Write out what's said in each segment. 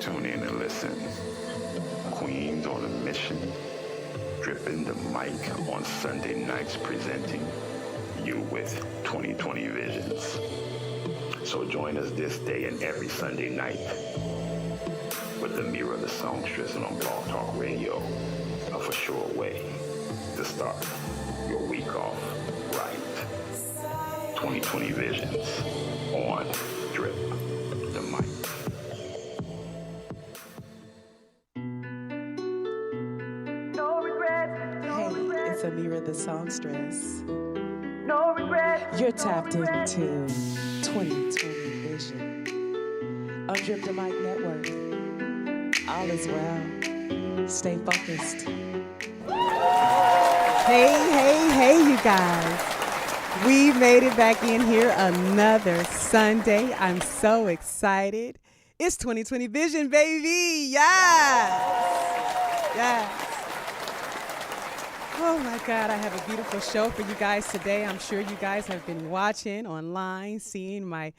Tune in and listen. Queens on a mission, dripping the mic on Sunday nights, presenting you with 2020 visions. So join us this day and every Sunday night with Ameerah the Songtress on Blog Talk Radio, a for sure way to start your week off right. 2020 visions on Drip the Mic. Hey, it's Ameerah the Songstress. No regret. You're tapped into 2020 Vision on Drip the Mic Network. All is well. Stay focused. Hey, you guys. We made it back in here another Sunday. I'm so excited. It's 2020 Vision, baby. Yes. Oh my God, I have a beautiful show for you guys today. I'm sure you guys have been watching online, seeing my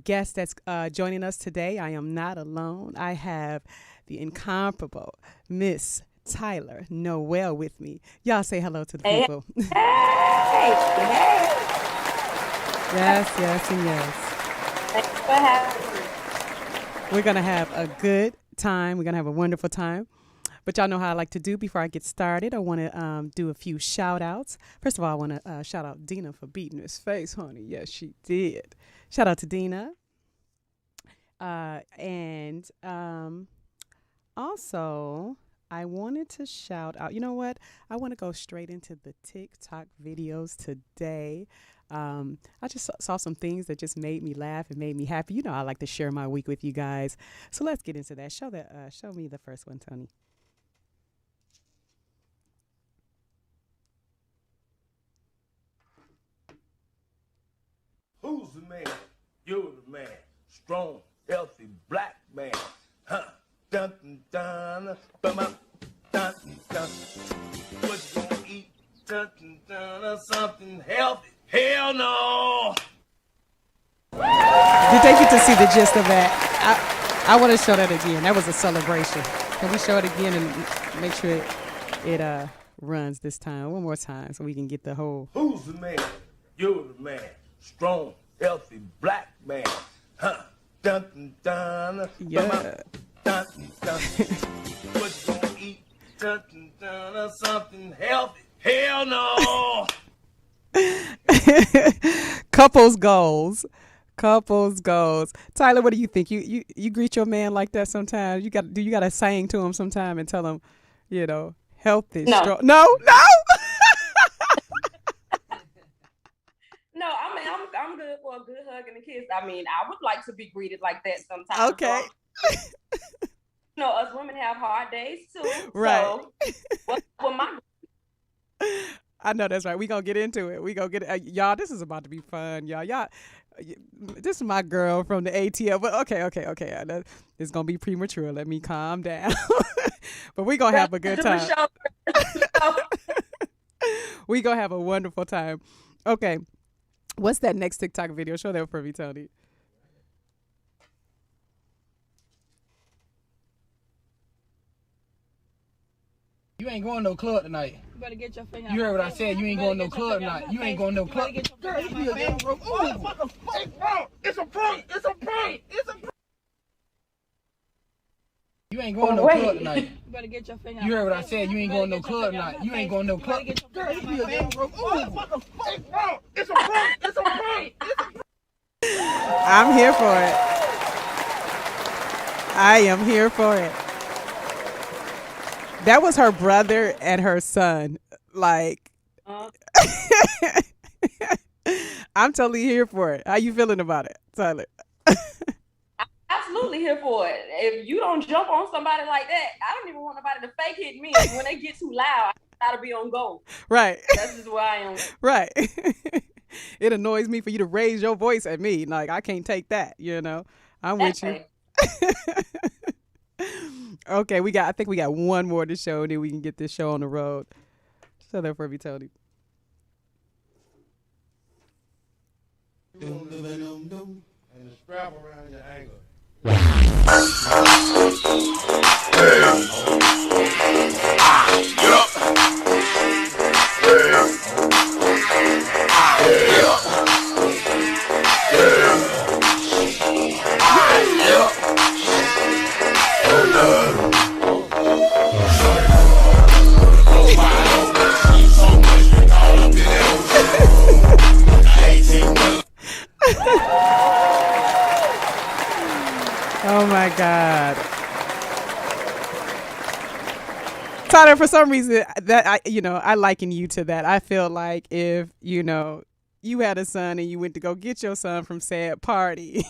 guest that's joining us today. I am not alone. I have the incomparable Miss Tyler Noel with me. Y'all say hello to the people. Hey. Yes, and yes. Thanks for having me. We're going to have a good time. We're going to have a wonderful time. But y'all know how I like to do before I get started. I want to do a few shout outs. First of all, I want to shout out Dina for beating his face, honey. Yes, she did. Shout out to Dina. And also, I wanted to shout out, you know what? I want to go straight into the TikTok videos today. I just saw some things that just made me laugh and made me happy. You know, I like to share my week with you guys. So let's get into that. Show me the first one, Tony. Who's the man? You're the man. Strong, healthy, black man. Huh? Dun dun dun. Dun dun dun. What you gonna eat? Dun dun dun. Something healthy? Hell no! Did they get to see the gist of that? I want to show that again. That was a celebration. Can we show it again and make sure it runs this time? One more time so we can get the whole. Who's the man? You're the man. Strong, healthy, black man. Huh? Dun dun. Yeah. Dun dun. What you gonna eat? Dun dun. Something healthy? Hell no! Couples goals. Tyler, what do you think? You greet your man like that sometimes? You got to sing to him sometime and tell him, healthy, strong. No. No, I mean I'm good for a good hug and a kiss. I mean, I would like to be greeted like that sometimes. Okay. So, us women have hard days too. Right. So, my I know that's right. We gonna get into it. We gonna get y'all. This is about to be fun, y'all. This is my girl from the ATL. But okay. It's gonna be premature. Let me calm down. But we gonna have a good time. We gonna have a wonderful time. Okay. What's that next TikTok video? Show that for me, Tony. You ain't going no club tonight. You better get your finger. You heard what I said. You ain't going no club tonight. You ain't going no club. Girl, you be a damn bro. It's a prank. You ain't going no club tonight. You better get your finger. You heard what I said. You ain't going no club tonight. You ain't going no club. Girl, you be a damn bro. It's a prank. I'm here for it. I am here for it. That was her brother and her son. Like, I'm totally here for it. How you feeling about it, Tyler? absolutely here for it. If you don't jump on somebody like that, I don't even want nobody to fake hit me. When they get too loud, I gotta be on go. Right. That's just where I am. Right. It annoys me for you to raise your voice at me. Like, I can't take that, I'm with you. Okay, I think we got one more to show, and then we can get this show on the road. So that for me, Tony. And the strap around your ankle. Oh my God. Tyler, for some reason that I liken you to that. I feel like if, you had a son and you went to go get your son from said party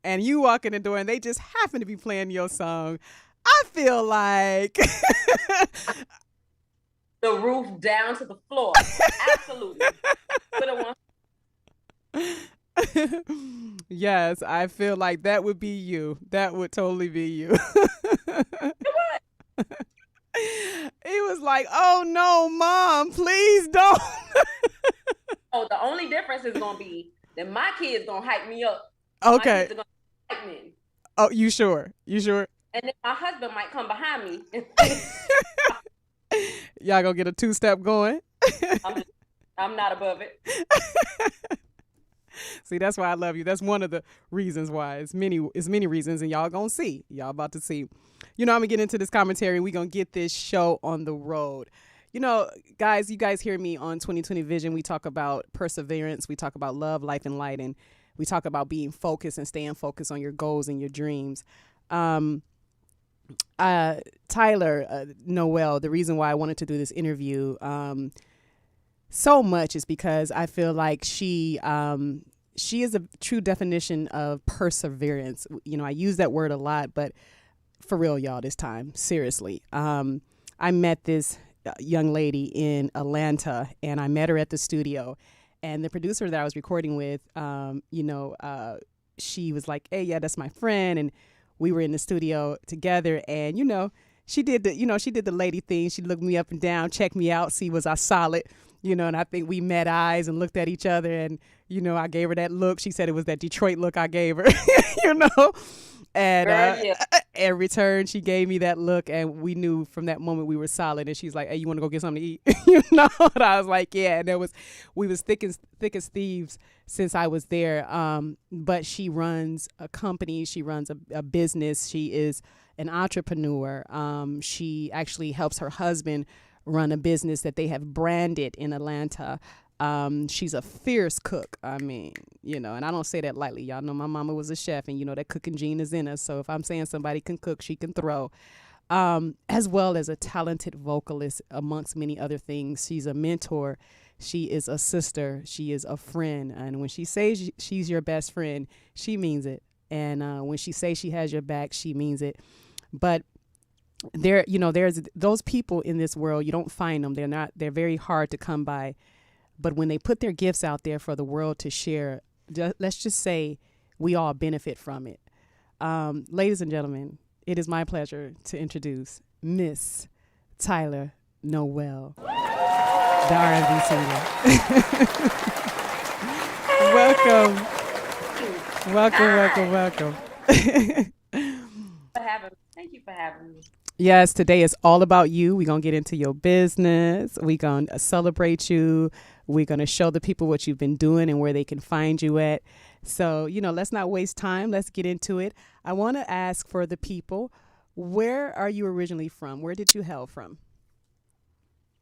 and you walk in the door and they just happen to be playing your song, I feel like The roof down to the floor. Absolutely. Yes, I feel like that would be you. That would totally be you. He was like, "Oh no, Mom, please don't." Oh, the only difference is gonna be that my kids gonna hype me up. Okay. My kids are gonna hype me. Oh, you sure? You sure? And then my husband might come behind me. Y'all gonna get a two-step going? I'm not above it. See, that's why I love you. That's one of the reasons why. It's many reasons, and y'all gonna see. Y'all about to see. I'm gonna get into this commentary, and we gonna get this show on the road. Guys, you guys hear me on 2020 Vision. We talk about perseverance. We talk about love, life, and light, and we talk about being focused and staying focused on your goals and your dreams. Tyler Noel, the reason why I wanted to do this interview so much is because I feel like she is a true definition of perseverance. I use that word a lot, but for real, y'all, this time, seriously. I met this young lady in Atlanta, and I met her at the studio, and the producer that I was recording with, she was like, "Hey, yeah, that's my friend," and we were in the studio together, and she did the lady thing. She looked me up and down, checked me out, see was I solid, and I think we met eyes and looked at each other, and I gave her that look. She said it was that Detroit look I gave her, and in return she gave me that look, and we knew from that moment we were solid. And she's like, "Hey, you want to go get something to eat?" And I was like, "Yeah." And we was thick as thieves since I was there. But she runs a company. She runs a business. She is an entrepreneur. She actually helps her husband run a business that they have branded in Atlanta. She's a fierce cook. I mean, and I don't say that lightly. Y'all know my mama was a chef, and that cooking gene is in us. So if I'm saying somebody can cook, she can throw. As well as a talented vocalist, amongst many other things. She's a mentor. She is a sister. She is a friend. And when she says she's your best friend, she means it. And when she says she has your back, she means it. But there's those people in this world, you don't find them. They're very hard to come by. But when they put their gifts out there for the world to share, let's just say we all benefit from it. Ladies and gentlemen, it is my pleasure to introduce Miss Tyler Noel, the R&B singer. Welcome. Thank you for having me. Yes, today is all about you. We're going to get into your business. We're going to celebrate you. We're going to show the people what you've been doing and where they can find you at. So, let's not waste time. Let's get into it. I want to ask for the people, where are you originally from? Where did you hail from?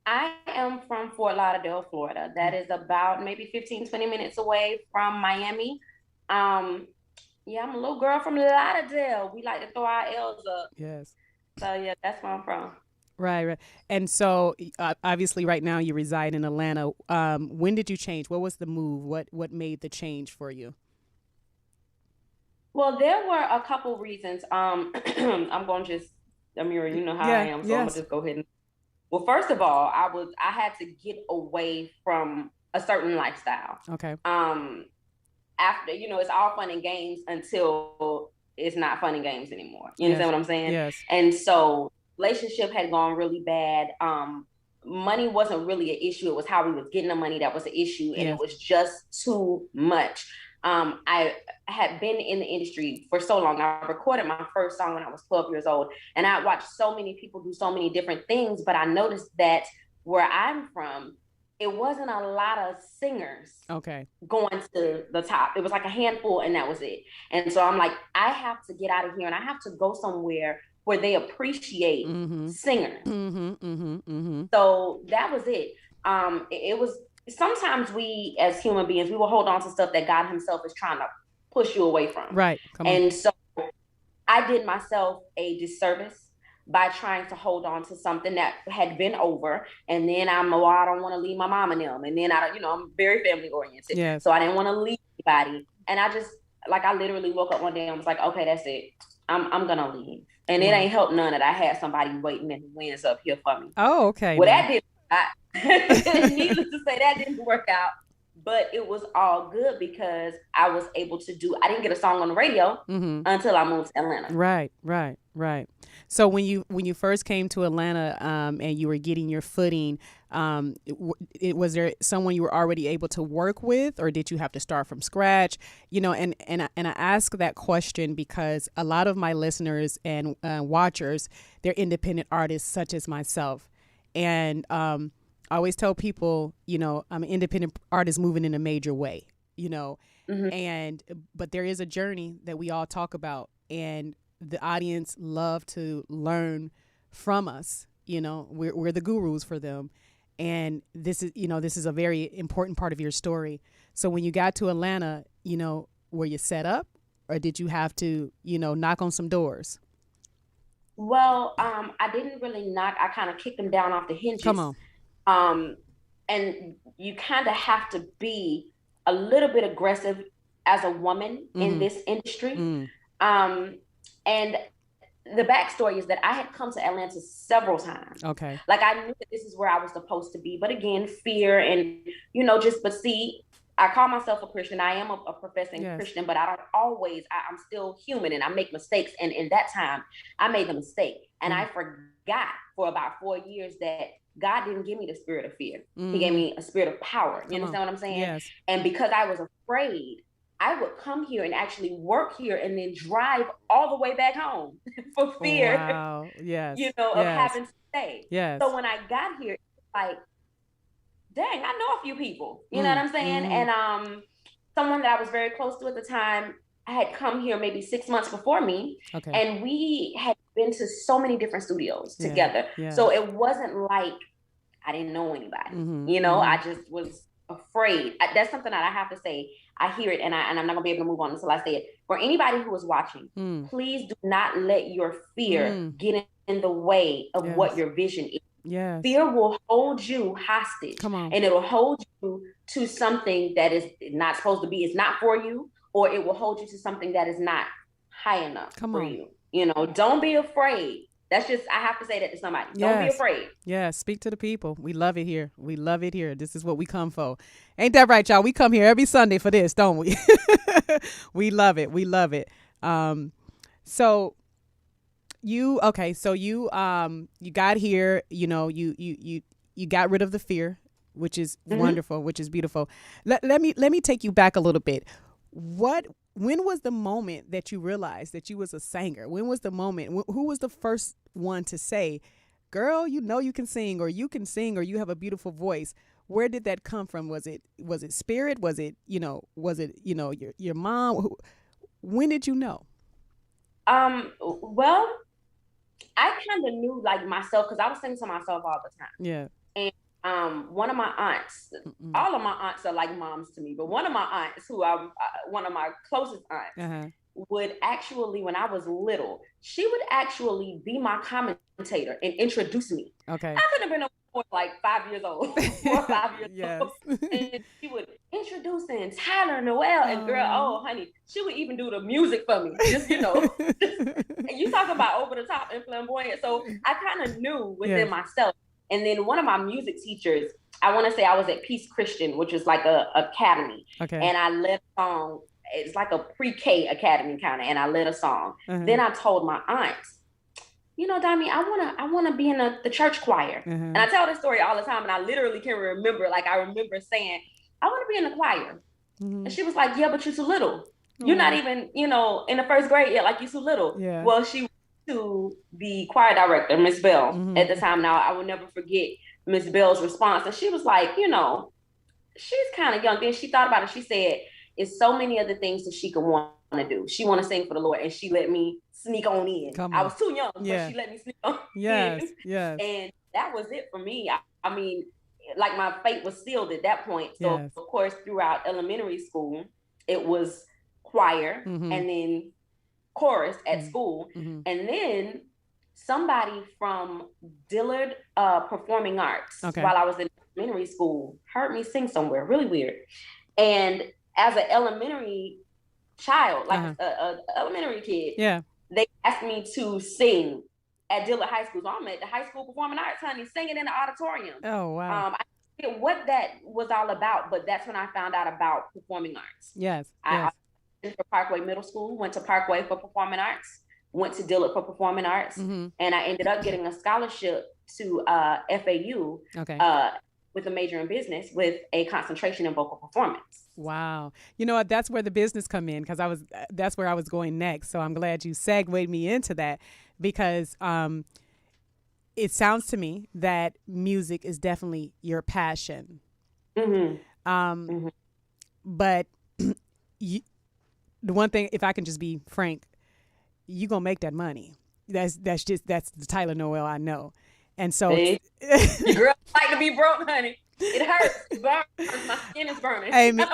I am from Fort Lauderdale, Florida. That is about maybe 15, 20 minutes away from Miami. Yeah, I'm a little girl from Lauderdale. We like to throw our L's up. Yes. So, yeah, that's where I'm from. Right. And so, obviously, right now you reside in Atlanta. When did you change? What was the move? What made the change for you? Well, there were a couple reasons. I'm going to just, Ameerah, you know how I am, so I'm going to just go ahead and... Well, first of all, I had to get away from a certain lifestyle. Okay. After, it's all fun and games until it's not fun and games anymore. You understand what I'm saying? Yes. And so relationship had gone really bad. Money wasn't really an issue. It was how we was getting the money that was an issue. And it was just too much. I had been in the industry for so long. I recorded my first song when I was 12 years old, and I watched so many people do so many different things, but I noticed that where I'm from, it wasn't a lot of singers going to the top. It was like a handful, and that was it. And so I'm like, I have to get out of here, and I have to go somewhere where they appreciate singers. So that was it. It was, sometimes we as human beings, we will hold on to stuff that God himself is trying to push you away from. Right. Come on. And so I did myself a disservice by trying to hold on to something that had been over. And then I don't want to leave my mom and them. And then I'm very family oriented. Yes. So I didn't want to leave anybody. And I just, I literally woke up one day and was like, okay, that's it. I'm going to leave. And it ain't helped none that I had somebody waiting in the wings up here for me. Oh, okay. Well, that didn't, needless to say, that didn't work out. But it was all good because I was able to I didn't get a song on the radio until I moved to Atlanta. Right. So when you first came to Atlanta and you were getting your footing, was there someone you were already able to work with, or did you have to start from scratch? And I ask that question because a lot of my listeners and watchers, they're independent artists such as myself. And I always tell people, I'm an independent artist moving in a major way, but there is a journey that we all talk about, and the audience love to learn from us. We're the gurus for them. And this is a very important part of your story. So when you got to Atlanta, were you set up, or did you have to, knock on some doors? Well, I didn't really knock. I kind of kicked them down off the hinges. Come on. And you kind of have to be a little bit aggressive as a woman in this industry. And the backstory is that I had come to Atlanta several times. Okay. Like, I knew that this is where I was supposed to be, but again, fear and, but see, I call myself a Christian. I am a professing Christian, but I don't always, I'm still human and I make mistakes. And in that time, I made the mistake. And I forgot for about 4 years that God didn't give me the spirit of fear. He gave me a spirit of power. You understand what I'm saying? Yes. And because I was afraid, I would come here and actually work here and then drive all the way back home for fear, wow. Yes. Of having to stay. Yes. So when I got here, it's like, dang, I know a few people, you know what I'm saying? And someone that I was very close to at the time, I had come here maybe 6 months before me. Okay. And we had been to so many different studios together. Yeah. So it wasn't like I didn't know anybody, I just was afraid. That's something that I have to say. I hear it, and I'm not gonna be able to move on until I say it. For anybody who is watching, please do not let your fear get in the way of what your vision is. Yes. Fear will hold you hostage. Come on. And it'll hold you to something that is not supposed to be. It's not for you, or it will hold you to something that is not high enough for you. Don't be afraid. That's just, I have to say that to somebody. Don't be afraid. Yeah, speak to the people. We love it here. We love it here. This is what we come for. Ain't that right, y'all? We come here every Sunday for this, don't we? We love it. We love it. So you got here, you got rid of the fear, which is wonderful, which is beautiful. Let me take you back a little bit. When was the moment that you realized that you was a singer? When was the moment? Who was the first one to say, girl, you can sing, or you can sing, or you have a beautiful voice? Where did that come from? Was it spirit? Was it your mom? When did you know? Well, I kind of knew myself, because I was singing to myself all the time. Yeah. And one of my aunts, all of my aunts are like moms to me, but one of my aunts, who I'm one of my closest aunts, would actually, when I was little, she would actually be my commentator and introduce me. Okay. I could have been like 5 years old, 4 or 5 years old. And she would introducing Tyler Noel, and girl, oh honey, she would even do the music for me. Just and you talk about over the top and flamboyant. So I kind of knew within myself. And then one of my music teachers, I want to say I was at Peace Christian, which is like a academy. Okay. And I led a song. It's like a pre-K academy kind of, and I led a song. Then I told my aunts, Dami, I wanna be in the church choir. And I tell this story all the time, and I literally can remember, I remember saying, I want to be in the choir. And she was like, yeah, but you're too little. You're not even, you know, in the first grade yet. Like, you're too little. Yeah. Well, she went to the choir director, Miss Bell, at the time. Now, I will never forget Miss Bell's response. And she was like, you know, she's kind of young. Then she thought about it. She said, it's so many other things that she could want to do. She want to sing for the Lord, and she let me sneak on in. I was too young, but she let me sneak on in. Yes. And that was it for me. I mean, like, my fate was sealed at that point. So of course, throughout elementary school, it was choir and then chorus at school. And then somebody from Dillard Performing Arts, while I was in elementary school, heard me sing somewhere. Really weird. And as an elementary child, like a elementary kid, they asked me to sing at Dillard High School. So I'm at the high school performing arts, honey, singing in the auditorium. Oh, wow. I forget what that was all about, but that's when I found out about performing arts. I auditioned for Parkway Middle School, went to Parkway for performing arts, went to Dillard for performing arts, and I ended up getting a scholarship to FAU with a major in business with a concentration in vocal performance. Wow. You know what? That's where the business come in, because that's where I was going next. So I'm glad you segued me into that, because it sounds to me that music is definitely your passion. But the one thing, if I can just be frank, you gonna make that money. That's the Tyler Noel I know. And so your girl like to be broke, honey. It hurts. It burns. My skin is burning.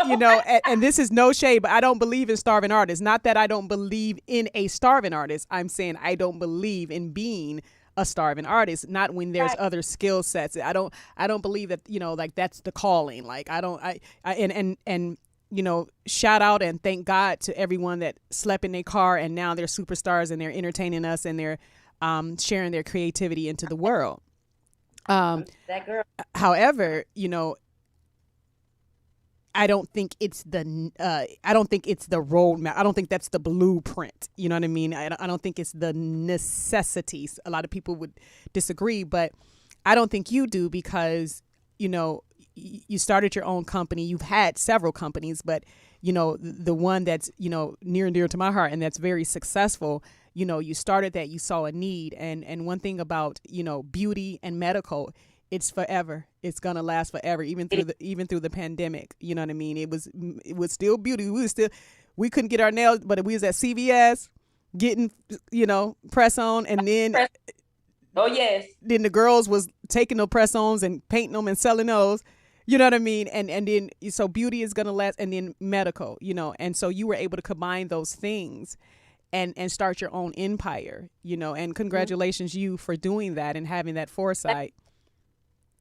You know, and this is no shade, but I don't believe in starving artists. Not that I don't believe in a starving artist. I'm saying I don't believe in being a starving artist. Not when there's other skill sets. I don't believe that, you know, like, that's the calling. Like, and you know, shout out and thank God to everyone that slept in their car and now they're superstars and they're entertaining us and they're sharing their creativity into the world. That girl. However, you know, I don't think it's the roadmap. I don't think that's the blueprint. You know what I mean? I don't think it's the necessities. A lot of people would disagree, but I don't think you do, because, you know, you started your own company. You've had several companies, but, you know, the one that's, you know, near and dear to my heart and that's very successful, you know, you started that, you saw a need. And one thing about, you know, beauty and medical, it's forever. It's going to last forever, even through the pandemic. You know what I mean? It was still beauty. We couldn't get our nails, but we was at CVS getting, you know, press on, and then oh yes, then the girls was taking the press ons and painting them and selling those. You know what I mean? And then, so beauty is going to last, and then medical, you know. And so you were able to combine those things and start your own empire, you know. And congratulations you for doing that and having that foresight.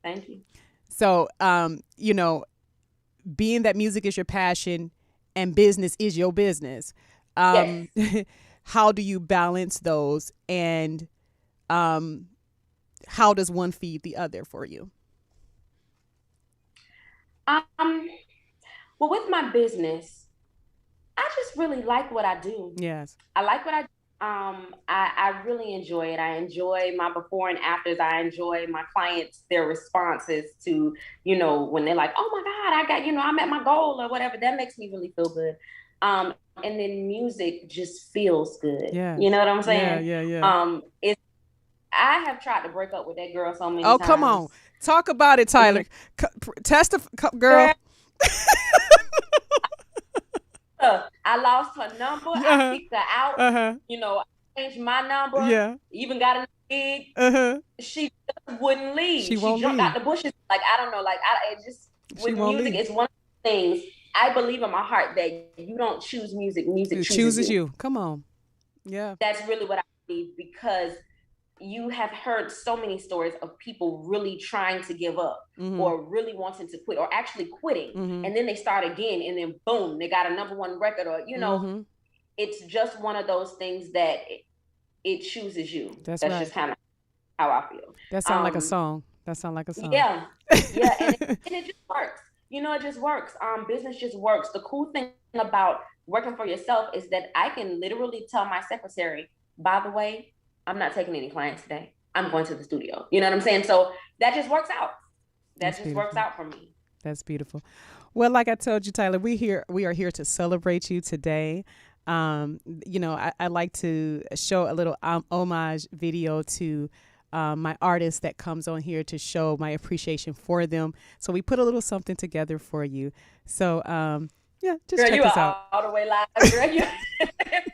Thank you. So, you know, being that music is your passion and business is your business, how do you balance those, and how does one feed the other for you? Well, with my business, I just really like what I do. Yes. I like what I do. I really enjoy it. I enjoy my before and afters. I enjoy my clients, their responses to, you know, when they're like, oh my God, I got, you know, I'm at my goal or whatever. That makes me really feel good. And then music just feels good. Yeah. You know what I'm saying? Yeah. I have tried to break up with that girl so many times. Oh, come on. Talk about it, Tyler. Testify, girl. I lost her number. I kicked her out. You know, I changed my number. Yeah. Even got a gig. She just wouldn't leave. She won't jumped leave. out the bushes. Like, I don't know. Like, with music, it's one of the things. I believe in my heart that you don't choose music. Music chooses you. Come on. Yeah. That's really what I believe, because you have heard so many stories of people really trying to give up or really wanting to quit or actually quitting. And then they start again, and then boom, they got a #1 record, or, you know, it's just one of those things that it chooses you. That's right. Just kind of how I feel. That sounds like a song. Yeah. Yeah. And it just works. You know, it just works. Business just works. The cool thing about working for yourself is that I can literally tell my secretary, by the way, I'm not taking any clients today. I'm going to the studio. You know what I'm saying? So that just works out. Works out for me. That's beautiful. Well, like I told you, Tyler, we are here to celebrate you today. I like to show a little homage video to my artist that comes on here to show my appreciation for them. So we put a little something together for you. So yeah, just Girl, check you this are out. all the way live, girl.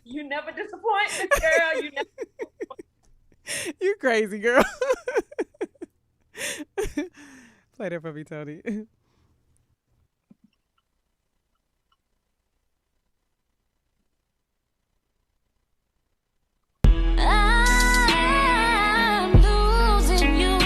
You never disappoint, girl. You never. You crazy girl. Play that for me, Tony. I'm losing you.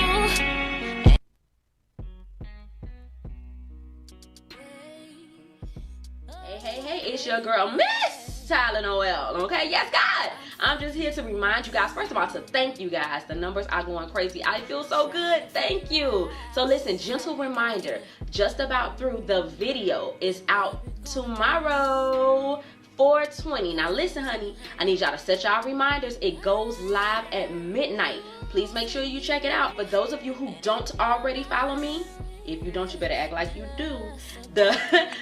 Hey, it's your girl, Miss Tyler Noel. Okay, yes, God. I'm just here to remind you guys, first of all, to thank you guys. The numbers are going crazy. I feel so good. Thank you. So listen, gentle reminder, just about through, the video is out tomorrow. 4:20. Now listen, honey, I need y'all to set y'all reminders. It goes live at midnight. Please make sure you check it out. For those of you who don't already follow me, if you don't, you better act like you do.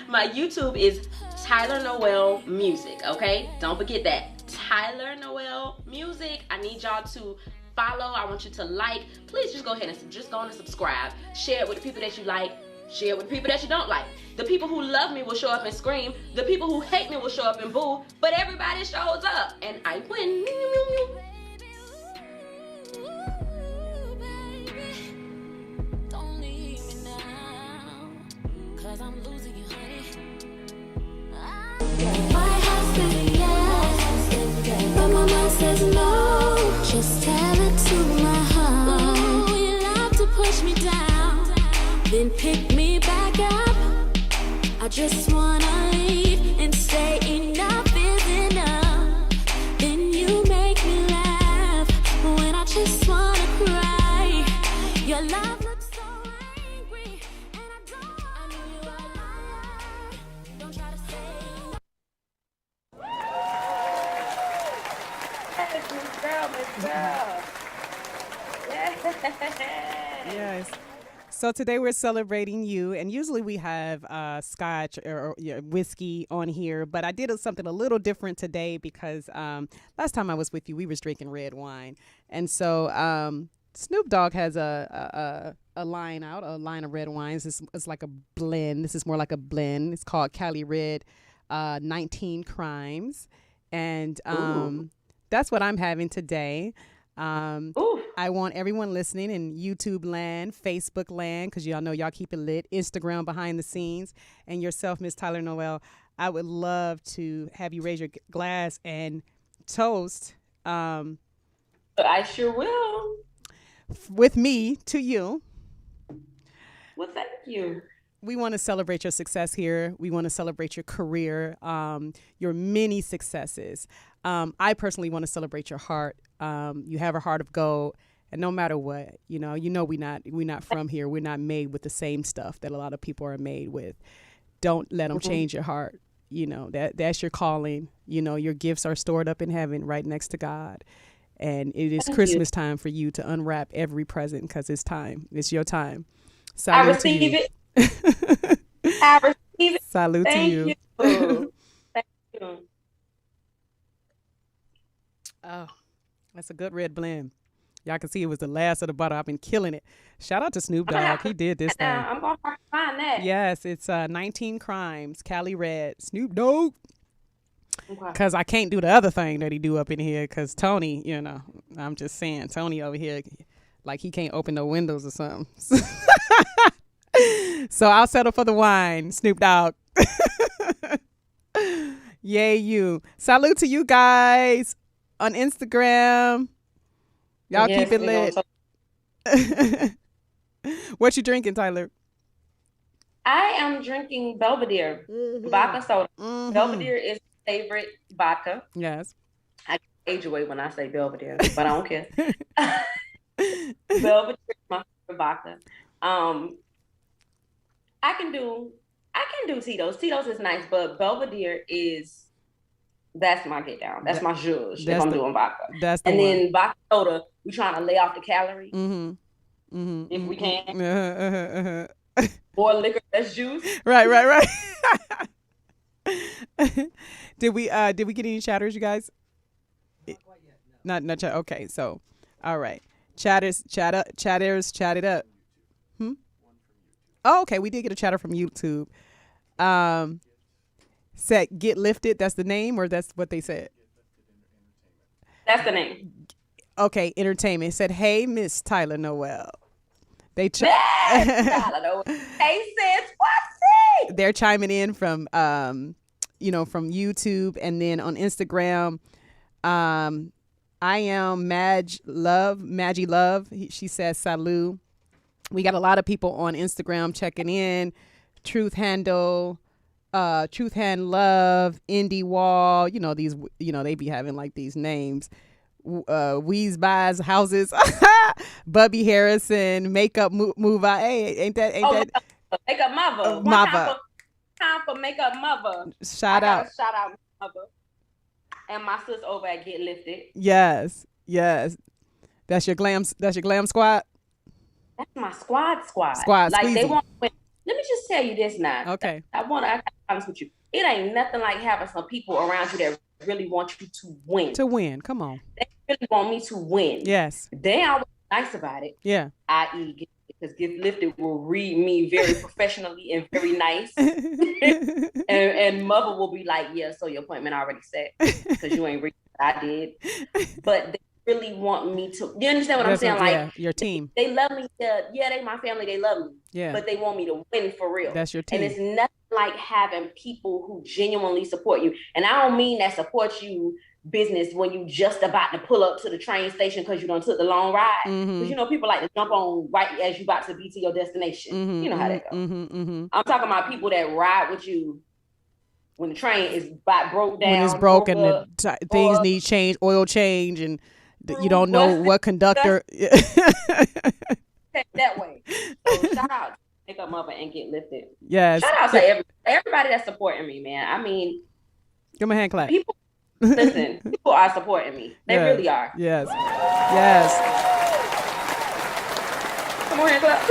My YouTube is Tyler Noel Music, okay? Don't forget that. Tyler Noel Music. I need y'all to follow. I want you to like. Please just go ahead and just go on and subscribe. Share it with the people that you like. Share it with the people that you don't like. The people who love me will show up and scream. The people who hate me will show up and boo. But everybody shows up and I win. Don't leave me now, 'cause I'm losing you, honey. My heart says yes, but my mind says no. Just tell it to my heart. Ooh, you love to push me down, then pick me back up. I just wanna leave and say enough is enough. Then you make me laugh when I just wanna cry. Your love looks so angry, and I know you are a liar. Don't try to say. Yes, Miss Girl. Yes. So today we're celebrating you, and usually we have scotch or whiskey on here, but I did something a little different today because last time I was with you, we was drinking red wine, and so Snoop Dogg has a line of red wines. It's like a blend. This is more like a blend. It's called Cali Red 19 Crimes, and that's what I'm having today. I want everyone listening in YouTube land, Facebook land, because y'all know y'all keep it lit, Instagram behind the scenes, and yourself, Miss Tyler Noel. I would love to have you raise your glass and toast I sure will. with me to you. Well, thank you. We want to celebrate your success here. We want to celebrate your career, your many successes. I personally want to celebrate your heart. You have a heart of gold, and no matter what, we're not from here. We're not made with the same stuff that a lot of people are made with. Don't let them change your heart. That's your calling. Your gifts are stored up in heaven, right next to God. And it is Christmas time for you to unwrap every present because it's time. It's your time. I receive it. I receive it. Salute to you. Thank you. Oh, that's a good red blend. Y'all can see it was the last of the bottle. I've been killing it. Shout out to Snoop Dogg. He did this thing. I'm going to find that. Yes, it's 19 Crimes, Cali Red, Snoop Dogg. Because I can't do the other thing that he do up in here because Tony, I'm just saying, Tony over here, like he can't open no windows or something. So I'll settle for the wine, Snoop Dogg. Yay, you. Salute to you guys on Instagram. Y'all keep it lit. What you drinking, Tyler? I am drinking Belvedere vodka soda. Belvedere is my favorite vodka. Yes. I age away when I say Belvedere, but I don't care. Belvedere is my favorite vodka. I can do Tito's. Tito's is nice, but Belvedere that's my get down. That's my zhuzh if I'm doing vodka. Then vodka soda, we trying to lay off the calories if we can. More liquor, less juice. Right. Did we get any chatters, you guys? Not chat. Okay, so all right. Chatters, chat it up. Oh, okay, we did get a chatter from YouTube. Said Get Lifted, that's the name, or that's what they said? That's the name. Okay, entertainment. Said, "Hey, Miss Tyler Noel." They Tyler Noel. Hey, sis, what's it? They're chiming in from from YouTube, and then on Instagram. I am Maggie Love. She says salut. We got a lot of people on Instagram checking in. Truth Hand Love, Indie Wall. These. They be having like these names. Weeze buys houses. Bubby Harrison, Makeup Move. Hey, ain't that? Makeup Mother. Mother. Time for Makeup Mother. Shout out Mother. And my sis over at Get Lifted. Yes. That's your glam squad. That's my squad. Squad. Like squeezy. they want. Let me just tell you this now. Okay. I gotta be honest with you. It ain't nothing like having some people around you that really want you to win. To win. Come on. They really want me to win. Yes. They always nice about it. Yeah. I.e. because Get Lifted will read me very professionally and very nice. and Mother will be like, yeah, so your appointment already set because you ain't read what I did. But they really want me to, you understand what I'm saying? Like, your team. They love me. Yeah, they my family. They love me. Yeah. But they want me to win for real. That's your team. And it's nothing like having people who genuinely support you. And I don't mean that support you business when you just about to pull up to the train station because you done took the long ride. Because people like to jump on right as you about to be to your destination. You know how that goes. I'm talking about people that ride with you when the train is about broke down. When it's broken, things need change, oil change, and you don't know what conductor. That way. So shout out to Makeup Mother and Get Lifted. Yes. Shout out to everybody that's supporting me, man. I mean, give me a hand clap. People are supporting me. They really are. Yes. Come on, hand clap.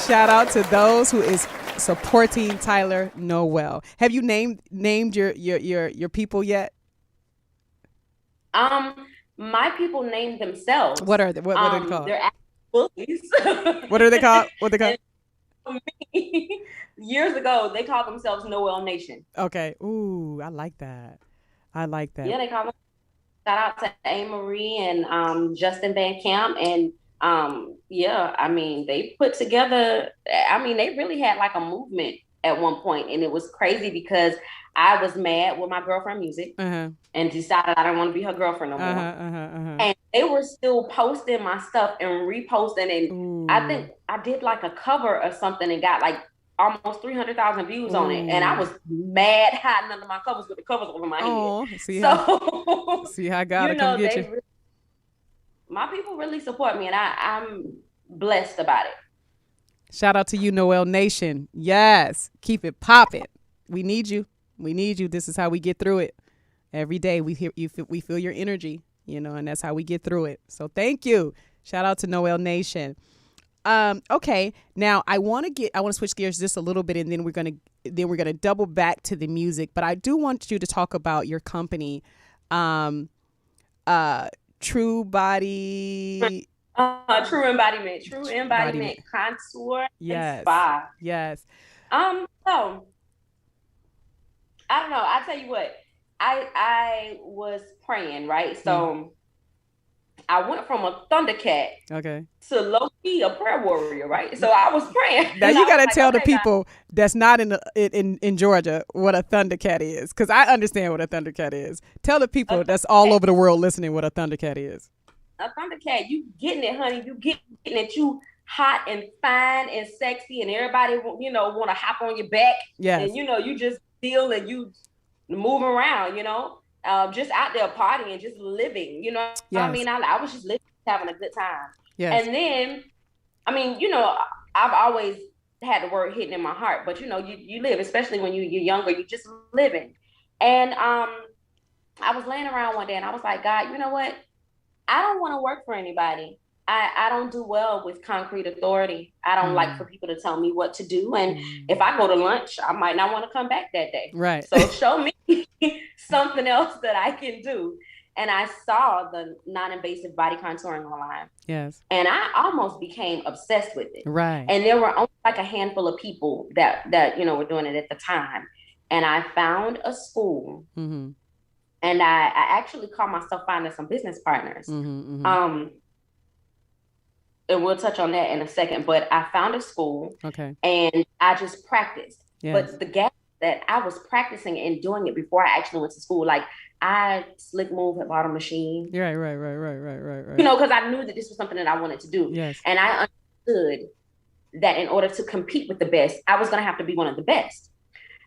Shout out to those who is supporting Tyler Noel. Have you named your people yet? My people named themselves. What are they called? They're bullies. What are they called? Years ago, they called themselves Noel Nation. Okay. Ooh, I like that. Yeah, they call them. Shout out to Ameerah and Justin Van Camp and they put together. They really had like a movement at one point, and it was crazy because I was mad with my girlfriend music and decided I didn't want to be her girlfriend no more. And they were still posting my stuff and reposting, and ooh. I think I did like a cover or something and got like almost 300,000 views on it, and I was mad hiding under my covers with the covers over my head. See how God come get you. My people really support me, and I'm blessed about it. Shout out to you, Noel Nation. Yes, keep it popping. We need you. This is how we get through it. Every day we feel your energy, and that's how we get through it. So thank you. Shout out to Noel Nation. Okay, now I want to switch gears just a little bit, and then we're gonna double back to the music. But I do want you to talk about your company, True Embodiment Contour. Yes. Spa. Yes. So I don't know. I tell you what, I was praying, right? So I went from a Thundercat to low-key a prayer warrior, right? So I was praying. Now you got to tell the people that's not in Georgia what a Thundercat is, because I understand what a Thundercat is. Tell the people that's all over the world listening what a Thundercat is. A Thundercat, you getting it, honey. You getting it. You hot and fine and sexy, and everybody want to hop on your back. Yes. And you just feel and you move around. Just out there partying, just living, Yes. I was just living, having a good time. Yes. And then, I've always had the word hitting in my heart, but you live, especially when you're younger, you just living. And I was laying around one day and I was like, God, you know what? I don't want to work for anybody. I don't do well with concrete authority. I don't like for people to tell me what to do. And if I go to lunch, I might not want to come back that day. Right. So show me something else that I can do. And I saw the non-invasive body contouring online. Yes. And I almost became obsessed with it. Right. And there were only like a handful of people that were doing it at the time. And I found a school. Mm-hmm. And I actually called myself finding some business partners. Mm-hmm, mm-hmm. And we'll touch on that in a second. But I found a school. Okay. And I just practiced. Yes. But the gap that I was practicing and doing it before I actually went to school, like I slick move had bought a machine. Right. Because I knew that this was something that I wanted to do. Yes. And I understood that in order to compete with the best, I was going to have to be one of the best.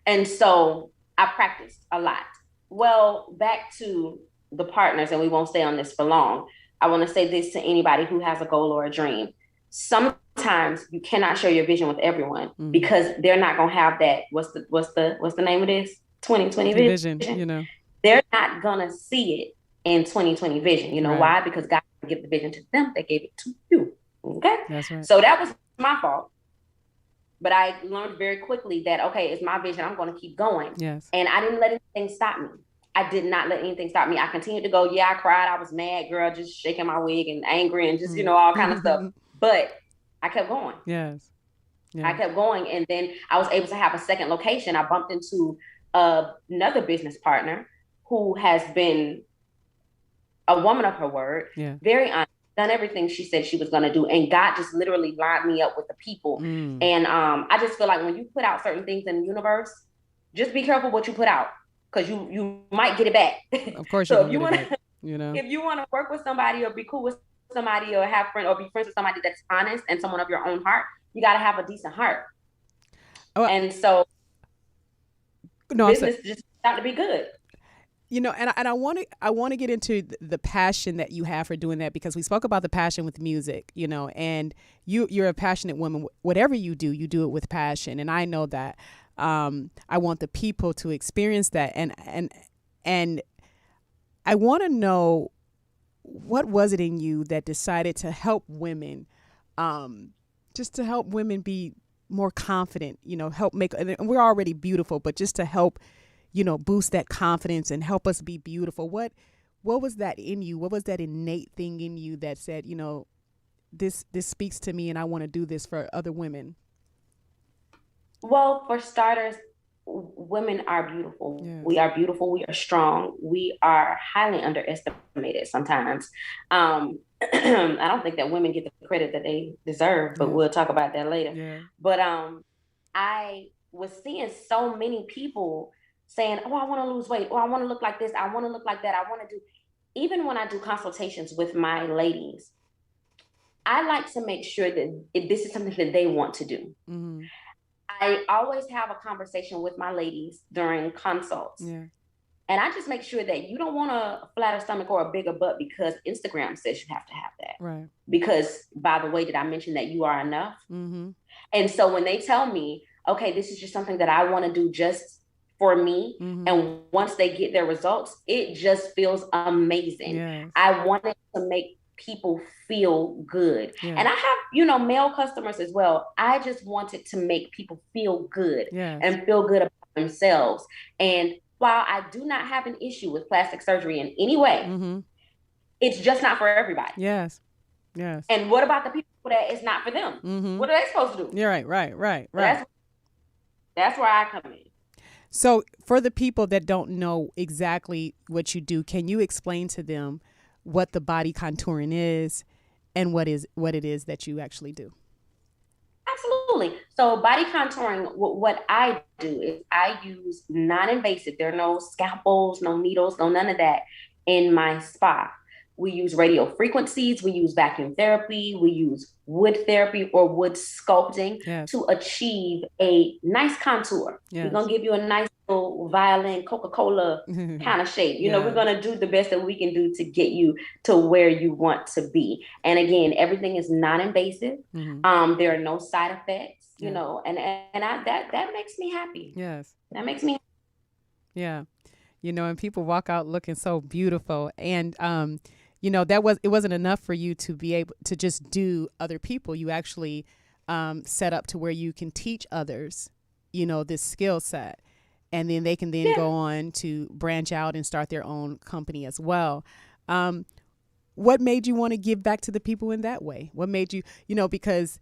And so I practiced a lot. Well, back to the partners, and we won't stay on this for long. I want to say this to anybody who has a goal or a dream. Sometimes you cannot share your vision with everyone because they're not going to have that. What's the name of this? 2020 vision. They're not going to see it in 2020 vision. You know why? Because God didn't give the vision to them. They gave it to you. Okay. That's right. So that was my fault. But I learned very quickly that, okay, it's my vision. I'm going to keep going. Yes. And I didn't let anything stop me. I did not let anything stop me. I continued to go. Yeah, I cried. I was mad, girl, just shaking my wig and angry and just, all kind of stuff. But I kept going. Yes. Yeah. I kept going. And then I was able to have a second location. I bumped into another business partner who has been a woman of her word, very honest. Done everything she said she was going to do. And God just literally lined me up with the people. And I just feel like when you put out certain things in the universe, just be careful what you put out because you might get it back. Of course. So if you want to, if you want to work with somebody or be cool with somebody or have friends or be friends with somebody that's honest and someone of your own heart, you got to have a decent heart. And so business just got to be good. And I want to get into the passion that you have for doing that because we spoke about the passion with music, and you're a passionate woman. Whatever you do it with passion, and I know that. I want the people to experience that, and I want to know what was it in you that decided to help women, just to help women be more confident, help make. And we're already beautiful, but just to help. Boost that confidence and help us be beautiful. What was that in you? What was that innate thing in you that said, this speaks to me and I want to do this for other women? Well, for starters, women are beautiful. Yes. We are beautiful. We are strong. We are highly underestimated sometimes. I don't think that women get the credit that they deserve, but we'll talk about that later. Yeah. But I was seeing so many people saying, oh, I want to lose weight. Oh, I want to look like this. I want to look like that. I want to do, even when I do consultations with my ladies, I like to make sure that this is something that they want to do. Mm-hmm. I always have a conversation with my ladies during consults. Yeah. And I just make sure that you don't want a flatter stomach or a bigger butt because Instagram says you have to have that. Right. Because by the way, did I mention that you are enough? Mm-hmm. And so when they tell me, okay, this is just something that I want to do just for me. Mm-hmm. And once they get their results, it just feels amazing. Yes. I wanted to make people feel good. Yeah. And I have, male customers as well. I just wanted to make people feel good. Yes. And feel good about themselves. And while I do not have an issue with plastic surgery in any way, mm-hmm. it's just not for everybody. Yes. Yes. And what about the people that it's not for them? Mm-hmm. What are they supposed to do? You're right. That's where I come in. So for the people that don't know exactly what you do, can you explain to them what the body contouring is and what it is that you actually do? Absolutely. So body contouring, what I do is I use non-invasive. There are no scalpels, no needles, no none of that in my spa. We use radio frequencies, we use vacuum therapy, we use wood therapy or wood sculpting to achieve a nice contour. Yes. We're going to give you a nice little violin, Coca-Cola kind of shape. We're going to do the best that we can do to get you to where you want to be. And again, everything is non-invasive. Mm-hmm. There are no side effects, and that makes me happy. Yes. That makes me happy. Yeah. And people walk out looking so beautiful. And, it wasn't enough for you to be able to just do other people. You actually set up to where you can teach others, this skill set, and then they can then go on to branch out and start their own company as well. What made you want to give back to the people in that way? What made you, because,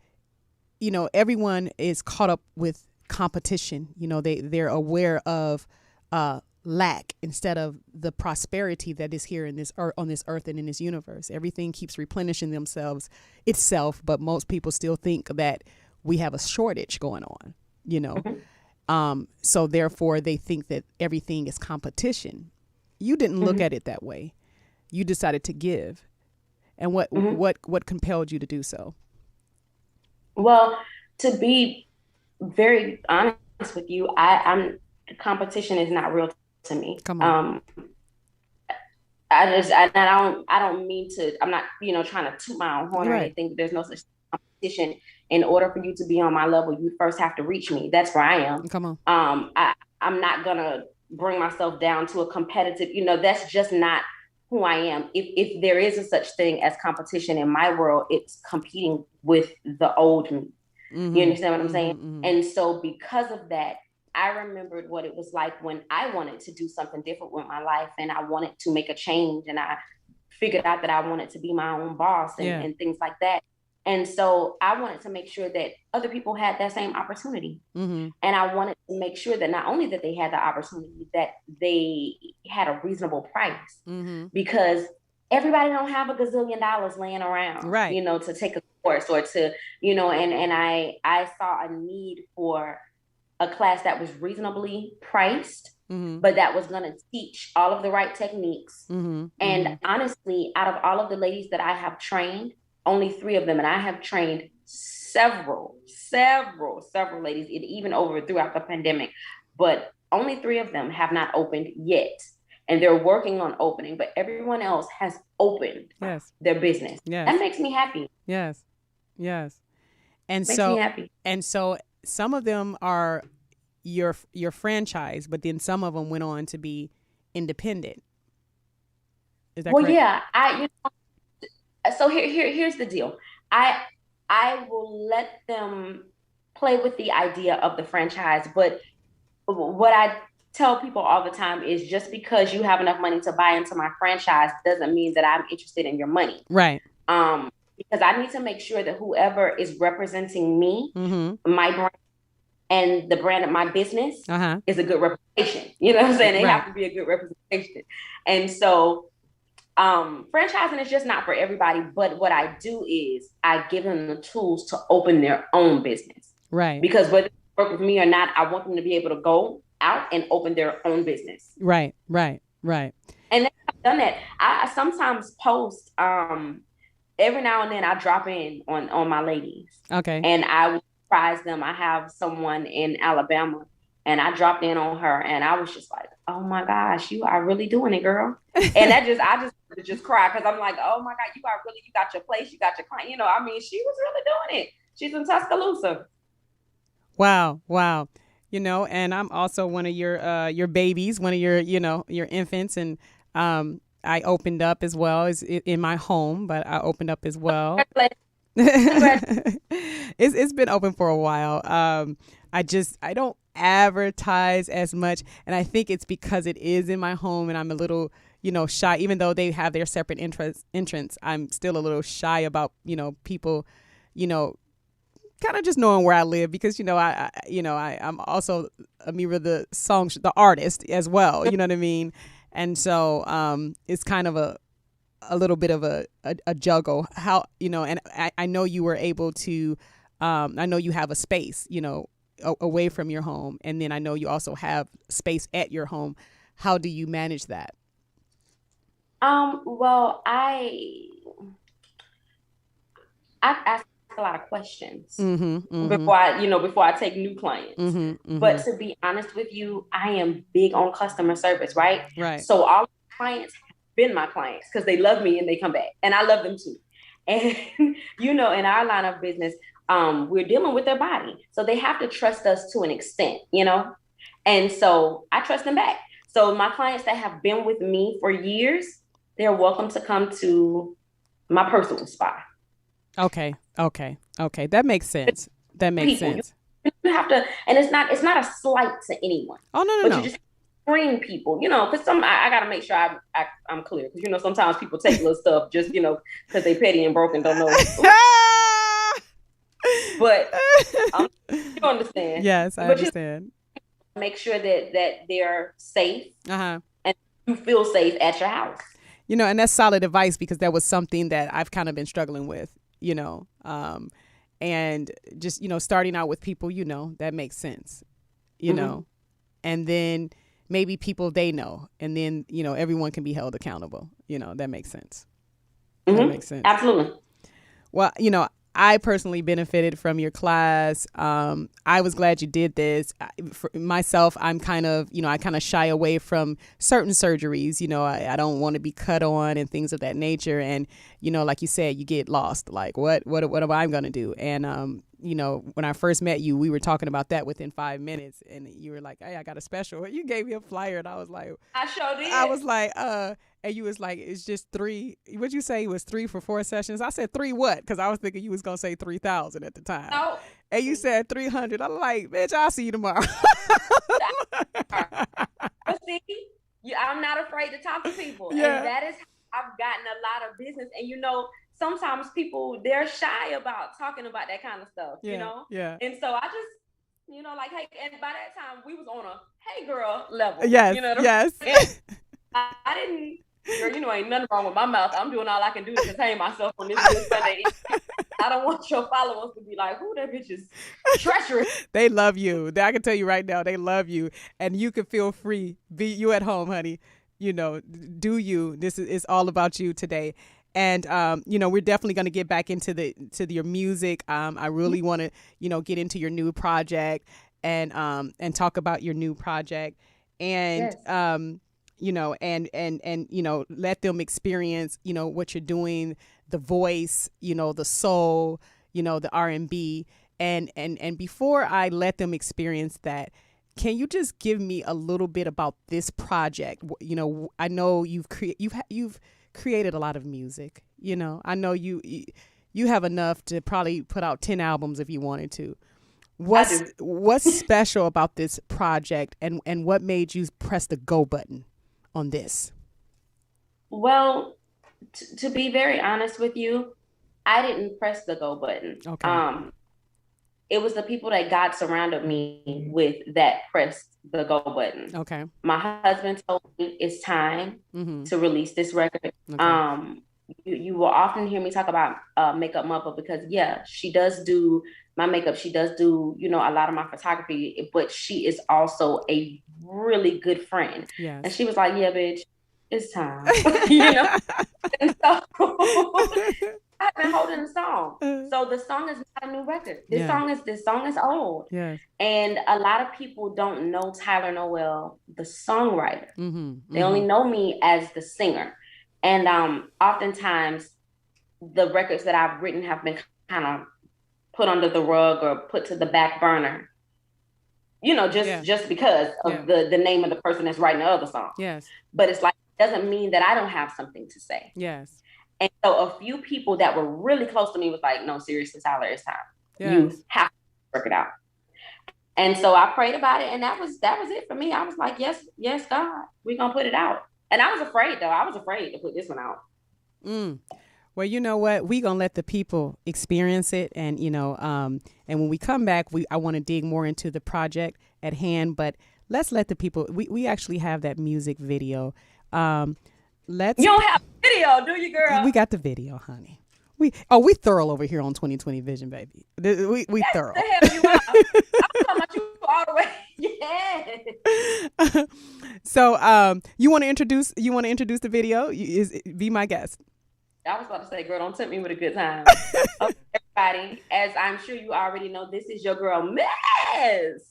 everyone is caught up with competition. They're aware of lack instead of the prosperity that is here on this earth and in this universe. Everything keeps replenishing itself, but most people still think that we have a shortage going on, so therefore they think that everything is competition. You didn't look at it that way. You decided to give. And what compelled you to do so? Well, to be very honest with you, competition is not real to me. Come on. I don't mean to, I'm not, trying to toot my own horn or anything. There's no such competition. In order for you to be on my level, you first have to reach me. That's where I am. Come on. I'm not gonna bring myself down to a competitive, that's just not who I am. If there is a such thing as competition in my world, it's competing with the old me. Mm-hmm. You understand what I'm saying? Mm-hmm. And so because of that, I remembered what it was like when I wanted to do something different with my life and I wanted to make a change, and I figured out that I wanted to be my own boss and things like that. And so I wanted to make sure that other people had that same opportunity. Mm-hmm. And I wanted to make sure that not only that they had the opportunity, that they had a reasonable price. Mm-hmm. Because everybody don't have $1 gazillion laying around, right, to take a course or to, and I saw a need for a class that was reasonably priced, mm-hmm. but that was going to teach all of the right techniques. Mm-hmm. And honestly, out of all of the ladies that I have trained, only 3 of them, and I have trained several ladies, even throughout the pandemic, but only 3 of them have not opened yet. And they're working on opening, but everyone else has opened their business. Yes. That makes me happy. Yes. And makes me happy. And so some of them are your franchise, but then some of them went on to be independent. Is that correct? Yeah. So here's the deal. I will let them play with the idea of the franchise, but what I tell people all the time is just because you have enough money to buy into my franchise doesn't mean that I'm interested in your money. Right. Because I need to make sure that whoever is representing me, mm-hmm. my brand, and the brand of my business is a good representation. You know what I'm saying? They have to be a good representation. And so franchising is just not for everybody, but what I do is I give them the tools to open their own business. Right. Because whether they work with me or not, I want them to be able to go out and open their own business. Right. And I've done that. I sometimes post, every now and then I drop in on my ladies. Okay. And I will surprise them. I have someone in Alabama, and I dropped in on her, and I was just like, oh my gosh, you are really doing it, girl. And I just cry, because I'm like, oh my God, you got your place, you got your client. She was really doing it. She's in Tuscaloosa. Wow. And I'm also one of your babies, one of your infants. And I opened up as well as in my home, but I opened up as well. It's been open for a while. I don't advertise as much, and I think it's because it is in my home, and I'm a little shy. Even though they have their separate entrance, I'm still a little shy about people kind of just knowing where I live, because I'm also Ameerah the artist as well. You know what I mean? And so it's kind of a little bit of a juggle. How and I know you were able to. I know you have a space away from your home, and then I know you also have space at your home. How do you manage that? Well, I ask a lot of questions before I take new clients. But to be honest with you, I am big on customer service, right? Right. So all clients have been my clients because they love me and they come back, and I love them too. And in our line of business, we're dealing with their body, so they have to trust us to an extent, and so I trust them back. So my clients that have been with me for years, they're welcome to come to my personal spa. Okay. That makes sense. That makes People, sense. You have to, and it's not a slight to anyone. Oh, no. But you just screen people, because I got to make sure I'm clear, because sometimes people take little stuff just because they petty and broken, don't know. But you understand. Yes, I understand. Make sure that they're safe. And you feel safe at your house. And that's solid advice, because that was something that I've kind of been struggling with, and just, starting out with people, that makes sense, know, and then maybe people they know, and then, everyone can be held accountable. That makes sense. That makes sense. Absolutely. Well, I personally benefited from your class. I was glad you did this. For myself, I'm kind of, I kind of shy away from certain surgeries. I don't want to be cut on and things of that nature. And, like you said, you get lost. Like, what am I going to do? And, when I first met you, we were talking about that within 5 minutes. And you were like, hey, I got a special. You gave me a flyer. And I was like, I sure did. I was like, and you was like, it's just 3. What'd you say? It was 3 for 4 sessions? I said 3 what? Because I was thinking you was going to say 3,000 at the time. No. And you said 300. I'm like, bitch, I'll see you tomorrow. But see, I'm not afraid to talk to people. Yeah. And that is how I've gotten a lot of business. And sometimes people, they're shy about talking about that kind of stuff, Yeah. And so I just, like, hey, and by that time we was on a hey girl level. Yes. Yes. I didn't, girl, ain't nothing wrong with my mouth. I'm doing all I can do to contain myself on this good Sunday. I don't want your followers to be like, who that bitch is treacherous. They love you. I can tell you right now, they love you. And you can feel free. Be you at home, honey. Do you. This is all about you today. And, we're definitely going to get back into your music. I really want to, get into your new project and talk about your new project. And, yes. And let them experience, what you're doing, the voice, the soul, the R&B. And before I let them experience that, can you just give me a little bit about this project? I know you've created a lot of music. I know you have enough to probably put out 10 albums if you wanted to. What's special about this project, and what made you press the go button on this? Well, to be very honest with you, I didn't press the go button. Okay. It was the people that God surrounded me with that pressed the go button. Okay. My husband told me it's time to release this record. Okay. You will often hear me talk about Makeup Mother, because she does do my makeup. She does do, a lot of my photography, but she is also a really good friend. Yes. And she was like, yeah, bitch, it's time. And so I've been holding the song. So the song is not a new record. This song is old. Yes. And a lot of people don't know Tyler Noel, the songwriter. They only know me as the singer. And oftentimes the records that I've written have been kind of put under the rug or put to the back burner, just because of the name of the person that's writing the other song. Yes. But it's like, it doesn't mean that I don't have something to say. Yes. And so a few people that were really close to me was like, no, seriously, Tyler, it's time. Yes. You have to work it out. And so I prayed about it, and that was it for me. I was like, yes, God, we're going to put it out. And I was afraid, though. I was afraid to put this one out. Well, you know what? We're going to let the people experience it. And, and when we come back, I want to dig more into the project at hand. But let's let the people, we actually have that music video. You don't have video, do you, girl? We got the video, honey. We thorough over here on 2020 Vision, baby. We thorough. The hell you are. I'm talking about you all the way. Yeah. So, you want to introduce the video? Be my guest. I was about to say, girl, don't tempt me with a good time. Okay, everybody, as I'm sure you already know, this is your girl, Miss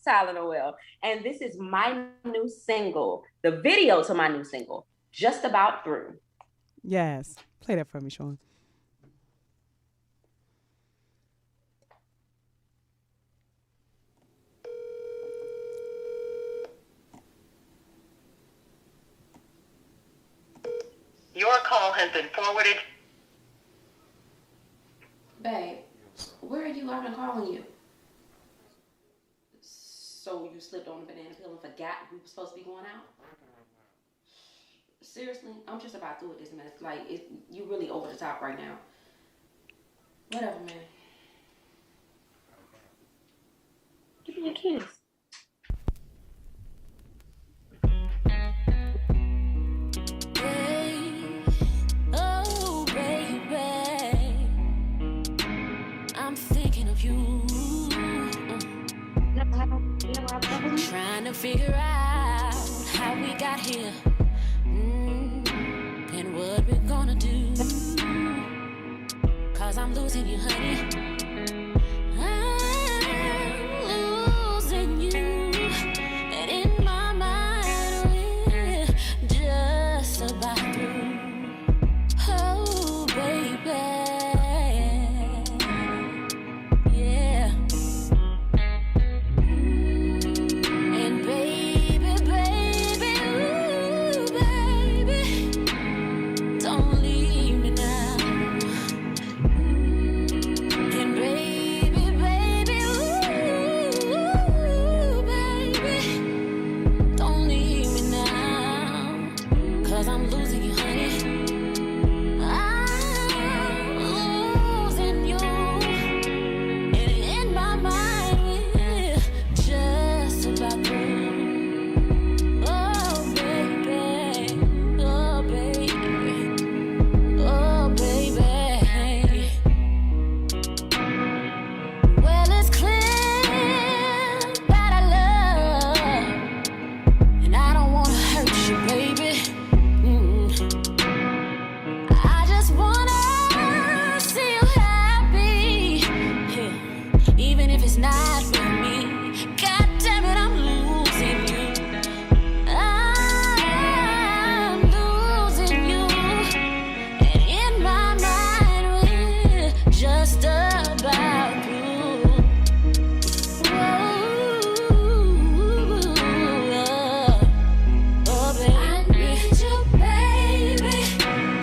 Tyler Noel, and this is my new single, the video to my new single, Just About Through. Yes. Play that for me, Sean. Your call has been forwarded. Babe, where are you? I've been calling you. So you slipped on a banana peel and forgot we were supposed to be going out? Seriously, I'm just about through with this mess. Like, you really over the top right now. Whatever, man. Give me a kiss. Oh, baby, I'm thinking of you. Trying to figure out how we got here, and what we're gonna do. 'Cause I'm losing you, honey. I'm losing you. And in my mind, we're just about through. Oh, baby. Yeah. And baby, ooh, baby, don't leave me now. And baby, ooh, baby, don't leave me now. 'Cause I'm losing you, honey. I'm losing you. And in my mind, we're just about through. Oh, baby. Oh, baby. Oh, baby. Well, it's clear that I love, and I don't wanna hurt you, baby. I just wanna see you happy, yeah. Even if it's not with me. God damn it, I'm losing you. I'm losing you. And in my mind, we're just about through. Oh, baby. I need you, baby.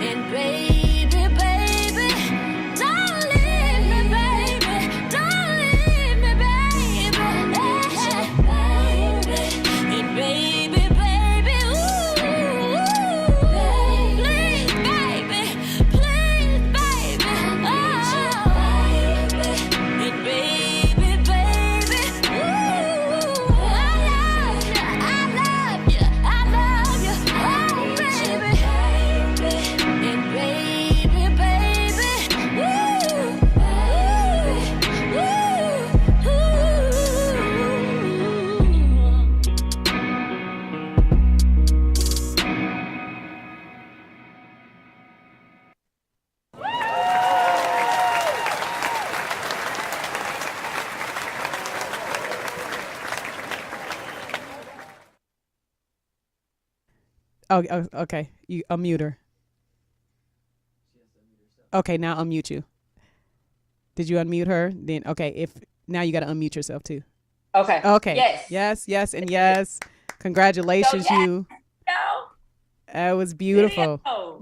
And baby, don't leave me, baby. Don't leave me, baby. And baby, ooh, please, baby, oh. And baby, ooh, I love you, oh, baby. And baby, ooh, Oh, okay. You unmute her. Okay, now unmute you. Did you unmute her? Then okay. If now you got to unmute yourself too. Okay. Okay. Yes, and yes. Congratulations, So, yes. you. No. That was beautiful. Video.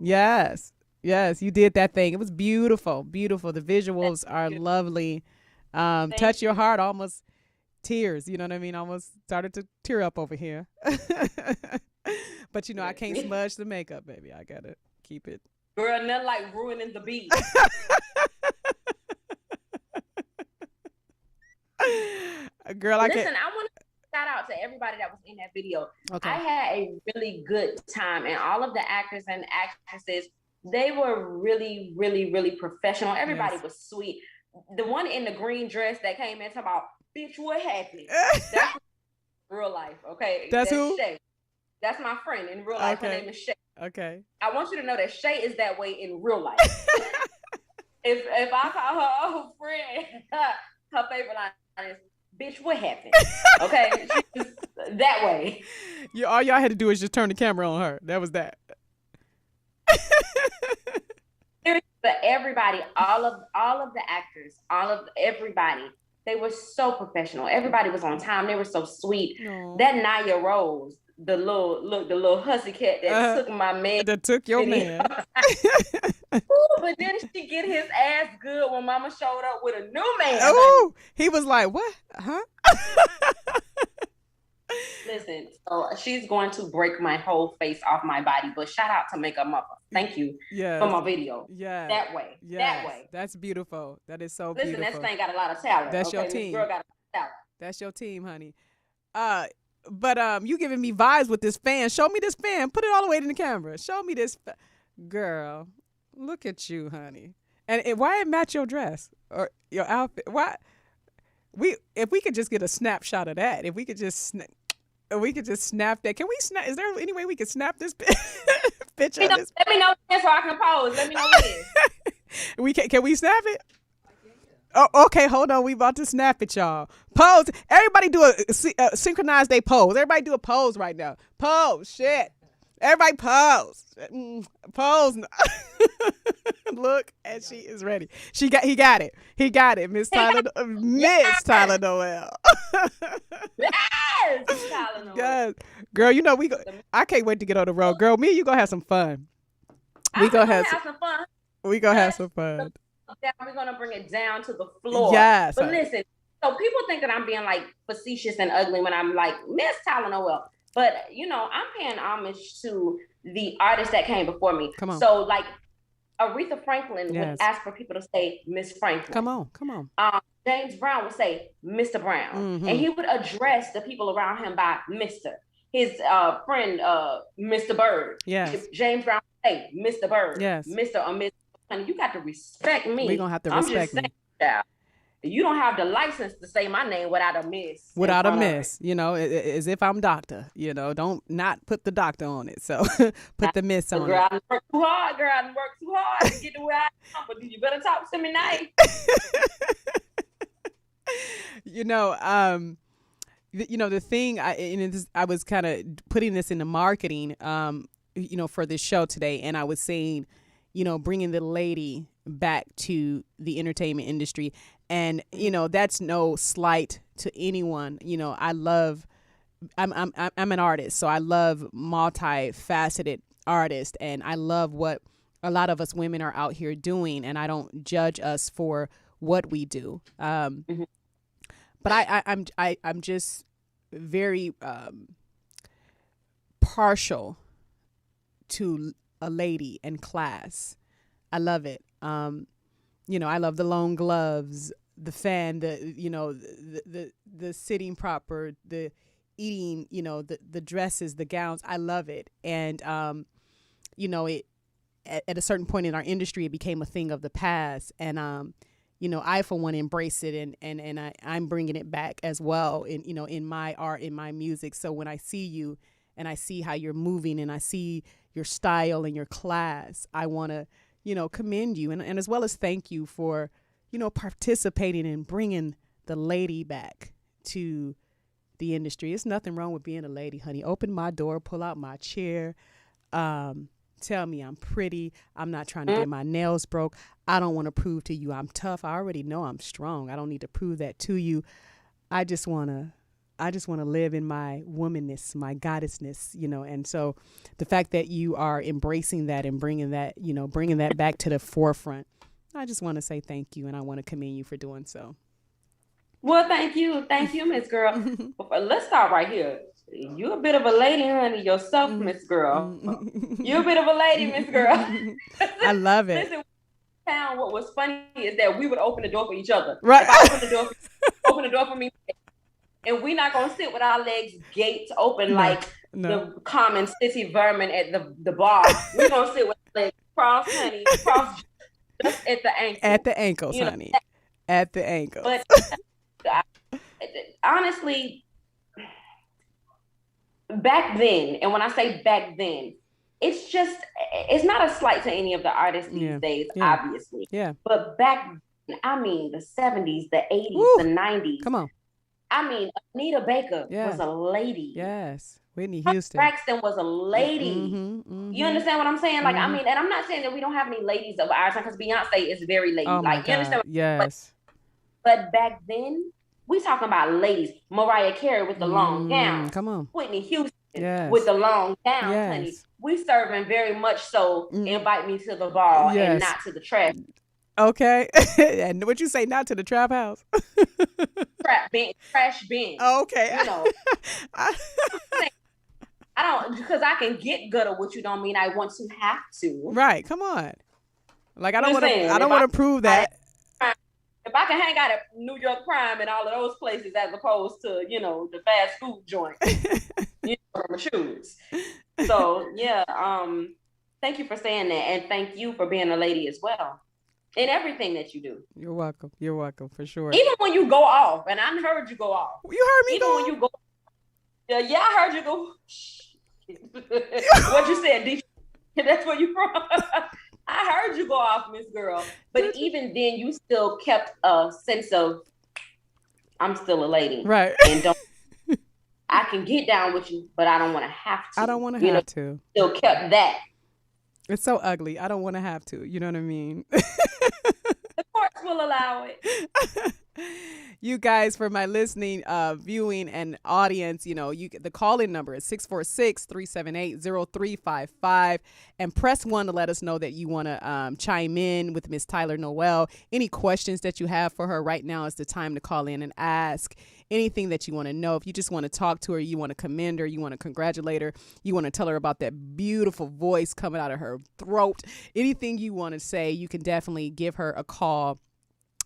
Yes, you did that thing. It was beautiful. The visuals are lovely. Touch your heart, almost tears. You know what I mean? Almost started to tear up over here. But I can't smudge the makeup, baby. I gotta keep it. Girl, nothing like ruining the beat. Girl, I Listen, can't. I want to shout out to everybody that was in that video. Okay. I had a really good time, and all of the actors and actresses, they were really, really, really professional. Everybody was sweet. The one in the green dress that came in talking about, bitch, what happened? That's real life, okay? That's who? Shay. That's my friend in real life. Okay. Her name is Shay. Okay. I want you to know that Shay is that way in real life. if I call her old friend, her favorite line is, bitch, what happened? Okay? She's that way. All y'all had to do is just turn the camera on her. That was that. But everybody, all of the actors, everybody, they were so professional. Everybody was on time. They were so sweet. Aww. That Naya Rose, the little hussy cat that took my man. That took your man. Ooh, but then she get his ass good when Mama showed up with a new man. Oh, he was like, what? Huh? Listen, so she's going to break my whole face off my body, but shout out to Makeup Mother. Thank you for my video. Yeah. That way. That way. That's beautiful. That is so Listen, beautiful. Listen, that thing got a lot of talent. That's okay? your team. This girl got a lot of talent. That's your team, honey. But you giving me vibes with this fan. Show me this fan. Put it all the way in the camera. Show me this. Girl, look at you, honey. And why it match your dress or your outfit? Why? If we could just get a snapshot of that. If we could just snap that. Can we snap? Is there any way we could snap this picture? Let me know when so I can pose. Let me know when. Can we snap it? Oh, okay, hold on. We about to snap it, y'all. Pose. Everybody do a synchronize they pose. Everybody do a pose right now. Pose. Shit. Everybody pose. Pose. Look, and she is ready. He got it. He got it. Miss Tyler Tyler Noel. Yes, Tyler Noel. Yes. Girl, you know I can't wait to get on the road. Girl, me and you gonna have some fun. We gonna have some fun. We gonna have some fun. We're gonna bring it down to the floor. Yes. But listen, so people think that I'm being like facetious and ugly when I'm like Miss Tyler Noel. But I'm paying homage to the artists that came before me. Come on. So like Aretha Franklin would ask for people to say Miss Franklin. Come on. James Brown would say Mr. Brown. Mm-hmm. And he would address the people around him by Mr. His friend, Mr. Bird. Yes. James Brown would say Mr. Bird. Yes. Mr. or Miss. Honey, you got to respect me. We're going to have to respect me. You don't have the license to say my name without a miss. Without a miss, as if I'm doctor, don't not put the doctor on it. So put the miss on girl, it. I work too hard, girl. I work too hard to get to where I am, but you better talk to me nice. The thing, I was kind of putting this into marketing, for this show today. And I was saying, bringing the lady back to the entertainment industry. And, that's no slight to anyone. I'm an artist, so I love multifaceted artists, and I love what a lot of us women are out here doing, and I don't judge us for what we do. But I'm just very partial to a lady and class. I love it. I love the long gloves, the fan, the sitting proper, the eating, the dresses, the gowns. I love it. And, it at a certain point in our industry, it became a thing of the past. And, I, for one, embrace it and I'm bringing it back as well in my art, in my music. So when I see you and I see how you're moving and I see your style and your class, I want to, commend you and as well as thank you for, participating and bringing the lady back to the industry. It's nothing wrong with being a lady, honey. Open my door, pull out my chair, tell me I'm pretty. I'm not trying to get my nails broke. I don't want to prove to you I'm tough. I already know I'm strong. I don't need to prove that to you. I just want to live in my womanness, my goddessness, and so the fact that you are embracing that and bringing that back to the forefront, I just want to say thank you, and I want to commend you for doing so. Well, thank you, Miss Girl. Let's start right here. You're a bit of a lady, honey, yourself, Miss Girl. You're a bit of a lady, Miss Girl. I love it. Listen, what was funny is that we would open the door for each other. Right. If I open the door for me, and we're not gonna sit with our legs gaped open the common city vermin at the bar. We're gonna sit with our legs crossed, honey, crossed just at the ankles. At the ankles, honey. At the ankles. But honestly, back then, and when I say back then, it's not a slight to any of the artists these days, obviously. Yeah. But back then, the 70s, the 80s, Woo. the 90s. Come on. Anita Baker was a lady. Yes. Whitney Houston. Braxton was a lady. Mm-hmm. You understand what I'm saying? And I'm not saying that we don't have any ladies of our time, because Beyonce is very lady. Oh my God. You understand? Yes. But back then, we talking about ladies. Mariah Carey with the long gown. Come on. Whitney Houston. Yes. with the long gowns, Yes. honey. We serving very much so invite me to the ball and Yes. not to the trash. Okay. And what you say, not to the trap house? Trash bin. Okay. You know, I don't, because I can get good at what you don't mean I want to have to. Right. Come on. Like I don't want Listen, to. I don't want to prove that. If I can hang out at New York Prime and all of those places as opposed to, you know, the fast food joint, you know, my shoes. So yeah, thank you for saying that, and thank you for being a lady as well in everything that you do. You're welcome. You're welcome for sure. Even when you go off, and I heard you go off. You heard me Even go. when you go. Yeah, I heard you go. What you said, D? That's where you from. I heard you go off, Miss Girl. But even then, you still kept a sense of, I'm still a lady. Right. And don't, I can get down with you, but I don't want to have to. I don't want to have to. Still kept that. It's so ugly. I don't want to have to. You know what I mean? The courts will allow it. You guys, for my listening, viewing, and audience, you know, the call-in number is 646-378-0355, and press 1 to let us know that you want to chime in with Miss Tyler Noel. Any questions that you have for her right now is the time to call in and ask anything that you want to know. If you just want to talk to her, you want to commend her, you want to congratulate her, you want to tell her about that beautiful voice coming out of her throat, anything you want to say, you can definitely give her a call.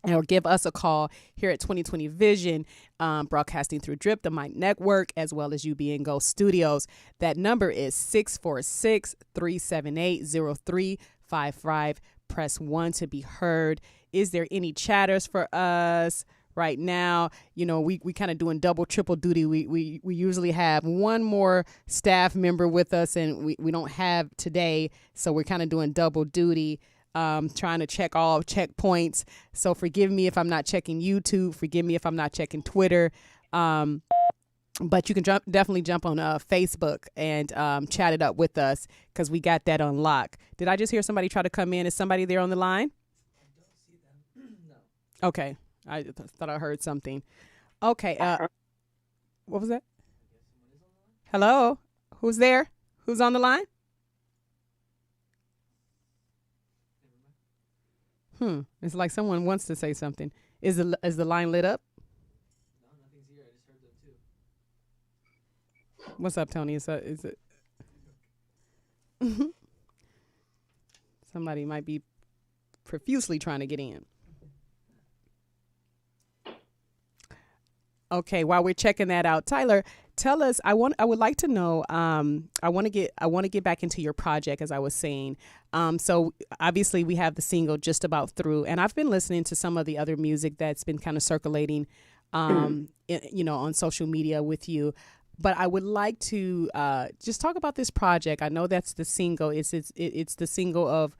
Or give us a call here at 2020 Vision, broadcasting through Drip, the Mic Network, as well as UB&Go Studios. That number is 646-378-0355. Press 1 to be heard. Is there any chatters for us right now? You know, we kind of doing double, triple duty. We usually have one more staff member with us, and we don't have today, so we're kind of doing double duty. Trying to check all checkpoints. So forgive me if I'm not checking YouTube. Forgive me if I'm not checking Twitter. But you can definitely jump on Facebook and chat it up with us because we got that on lock. Did I just hear somebody try to come in? Is somebody there on the line? I don't see them. No. Okay. I thought I heard something. Okay. What was that? Hello? Who's there? Who's on the line? It's like someone wants to say something. Is the line lit up? No, nothing's here. I just heard them too. What's up, Tony? Is it? Somebody might be profusely trying to get in. Okay, while we're checking that out, Tyler, tell us. I would like to know. I want to get back into your project, as I was saying. So obviously we have the single Just About Through, and I've been listening to some of the other music that's been kind of circulating, you know, on social media with you. But I would like to just talk about this project. I know that's the single. It's the single of,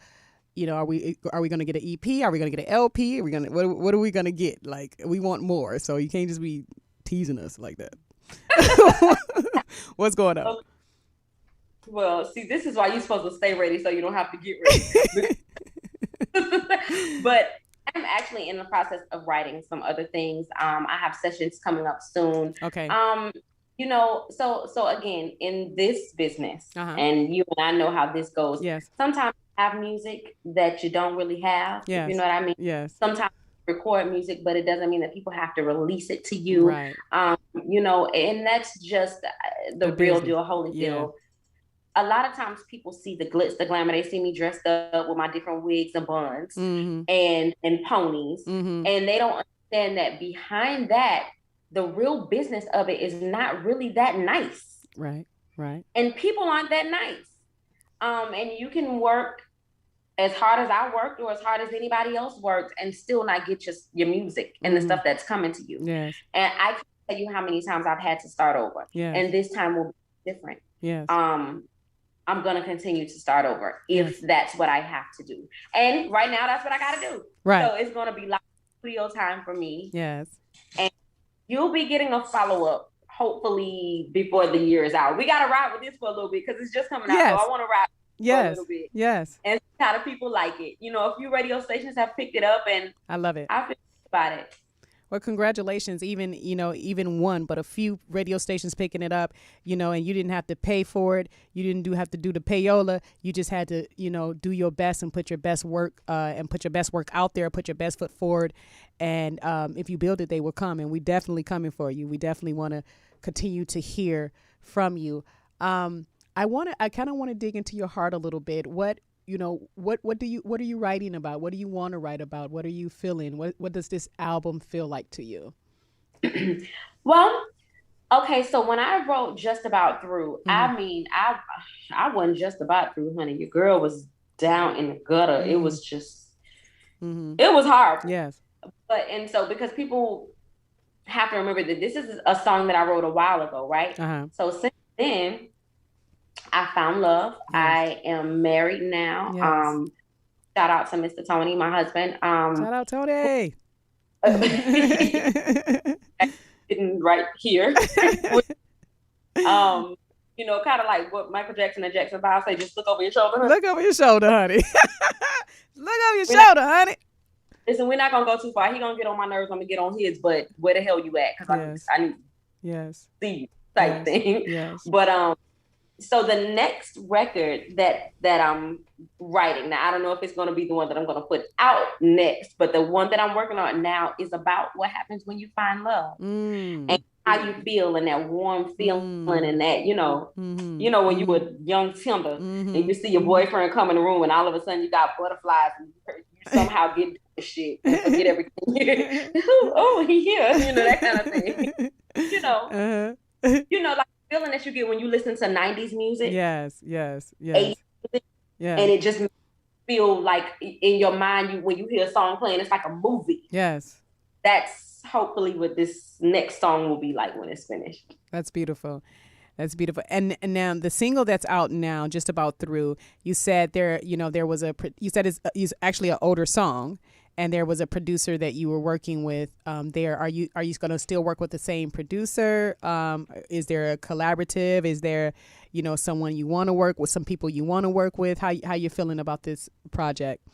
you know, are we going to get an EP? Are we going to get an LP? Are we going to what are we going to get? Like, we want more. So you can't just be teasing us like that. What's going on? Well, see, this is why you're supposed to stay ready so you don't have to get ready. But I'm actually in the process of writing some other things. I have sessions coming up soon. Okay. You know, so again, in this business, and you and I know how this goes. Yes. Sometimes you have music that you don't really have. Yes. You know what I mean? Yes. Sometimes you record music, but it doesn't mean that people have to release it to you. Right. You know, and that's just the real business. deal, holy deal. A lot of times people see the glitz, the glamour. They see me dressed up with my different wigs and buns and ponies. And they don't understand that behind that, the real business of it is not really that nice. Right. And people aren't that nice. And you can work as hard as I worked or as hard as anybody else worked and still not get your music and the stuff that's coming to you. Yes. And I can't tell you how many times I've had to start over. Yes. And this time will be different. Yes. I'm going to continue to start over if that's what I have to do. And right now, that's what I got to do. Right. So it's going to be live studio time for me. Yes. And you'll be getting a follow-up, hopefully, before the year is out. We got to ride with this for a little bit because it's just coming out. So I want to ride for a little bit. Yes. And see how the people like it. You know, a few radio stations have picked it up, and I love it. I feel about it. Well, congratulations. Even, even one, but a few radio stations picking it up, and you didn't have to pay for it. You didn't have to do the payola. You just had to, do your best and put your best work out there, put your best foot forward. And if you build it, they will come. And we definitely coming for you. We definitely want to continue to hear from you. I kind of want to dig into your heart a little bit. What are you writing about? What do you want to write about? What are you feeling? What does this album feel like to you? Well, okay, so when I wrote Just About Through, I mean, I wasn't just about through, honey. Your girl was down in the gutter. It was just, it was hard. Yes. And so because people have to remember that this is a song that I wrote a while ago, right? So since then, I found love. Yes. I am married now. Yes. Shout out to Mr. Tony, my husband. Shout out Tony. Sitting right here. Kind of like what Michael Jackson and Jackson 5 say, just look over your shoulder. Look over your shoulder, honey. Look over your shoulder, honey. Listen, we're not going to go too far. He going to get on my nerves. I'm going to get on his, but where the hell you at? Because I need to see you type thing. Yes. But, so the next record that I'm writing, now I don't know if it's going to be the one that I'm going to put out next, but the one that I'm working on now is about what happens when you find love and how you feel and that warm feeling and that, when you were young tender and you see your boyfriend come in the room and all of a sudden you got butterflies and you somehow get the shit and forget everything. Oh, he here, that kind of thing. Like feeling that you get when you listen to 90s music. Yes. 80s music, and it just feel like in your mind, when you hear a song playing, it's like a movie. Yes. That's hopefully what this next song will be like when it's finished. That's beautiful. That's beautiful. And now the single that's out now, Just About Through, you said it's actually an older song. And there was a producer that you were working with there. Are you going to still work with the same producer? Is there a collaborative? Is there, someone you want to work with, some people you want to work with? How you feeling about this project?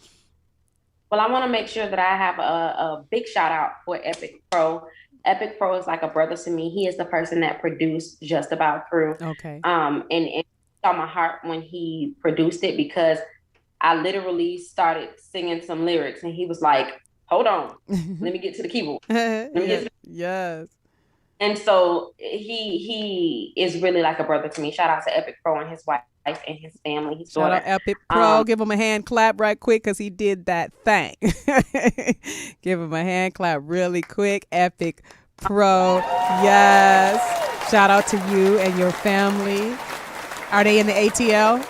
Well, I want to make sure that I have a big shout out for Epic Pro. Epic Pro is like a brother to me. He is the person that produced Just About Through. Okay. And it saw my heart when he produced it because I literally started singing some lyrics and he was like, hold on, let me get to the keyboard. Yes. And so he is really like a brother to me. Shout out to Epic Pro and his wife and his family. His Shout daughter. out Epic Pro. Give him a hand clap right quick because he did that thing. Give him a hand clap really quick. Epic Pro. Yes. Shout out to you and your family. Are they in the ATL?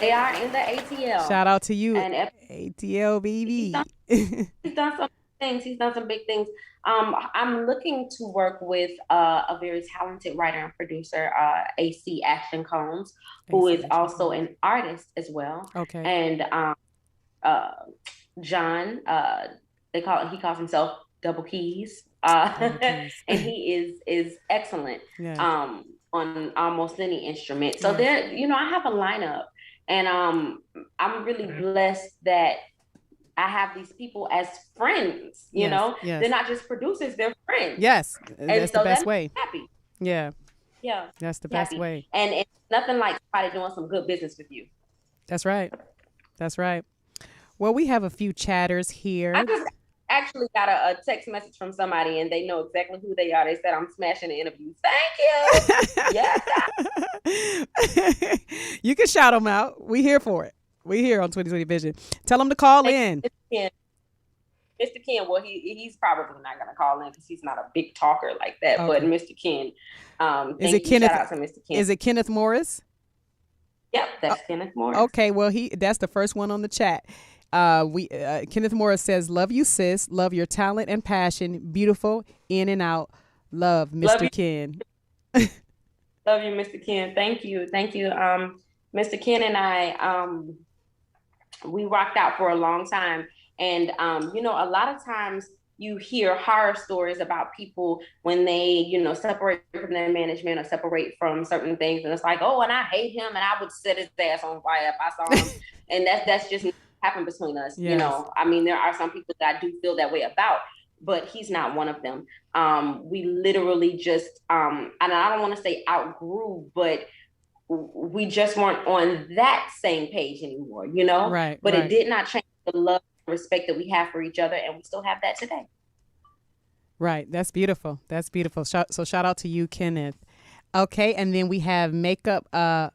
They are in the ATL. Shout out to you, and ATL baby. He's done some things. He's done some big things. I'm looking to work with a very talented writer and producer, AC Action Combs, who is also an artist as well. Okay. And John, he calls himself Double Keys, and he is excellent on almost any instrument. So there, I have a lineup. And I'm really blessed that I have these people as friends, you know? Yes. They're not just producers, they're friends. Yes, and that's so the best that way. Happy. Yeah. Yeah. That's the best way. And it's nothing like somebody doing some good business with you. That's right. That's right. Well, we have a few chatters here. I just actually got a text message from somebody and they know exactly who they are. They said I'm smashing the interview. Thank you. Yes. You can shout them out. We here for it. We here on 2020 Vision. Tell them to call in. Mr. Ken, well, he's probably not going to call in because he's not a big talker like that. Okay. But Mr. Ken, shout out to Mr. Ken. Is it Kenneth Morris? Yep, that's Kenneth Morris. Okay, well, that's the first one on the chat. Kenneth Morris says, "Love you, sis. Love your talent and passion. Beautiful, in and out. Love, Mr. Ken." Love you, Mr. Ken. Thank you. Mr. Ken and I, we rocked out for a long time. And, a lot of times you hear horror stories about people when they, separate from their management or separate from certain things. And it's like, oh, and I hate him and I would set his ass on fire if I saw him. And that's just happened between us. Yes. I mean, there are some people that I do feel that way about. but he's not one of them. We literally just, and I don't want to say outgrew, but we just weren't on that same page anymore, you know? Right. But right. it did not change the love and respect that we have for each other, and we still have that today. Right. That's beautiful. That's beautiful. So shout out to you, Kenneth. Okay, and then we have makeup. Help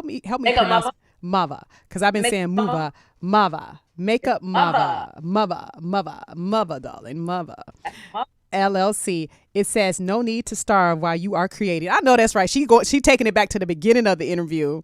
me Makeup pronounce Mava. Mava, because I've been saying Muva, Mava, makeup Mava, darling, Mava. LLC. It says no need to starve while you are creating. I know that's right. She taking it back to the beginning of the interview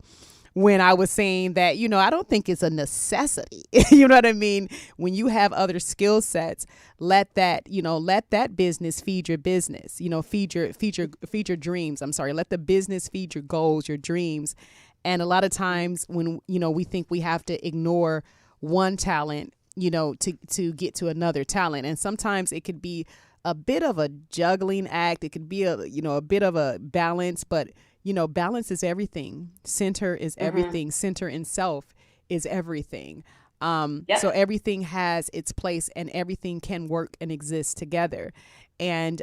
when I was saying that, you know, I don't think it's a necessity. You know what I mean? When you have other skill sets, let that business feed your business, you know, feed your dreams. I'm sorry. Let the business feed your goals, your dreams. And a lot of times when, you know, we think we have to ignore one talent, you know, to get to another talent. And sometimes it could be a bit of a juggling act. It could be a bit of a balance, but you know, balance is everything. Center is everything. Center in self is everything. So everything has its place and everything can work and exist together. And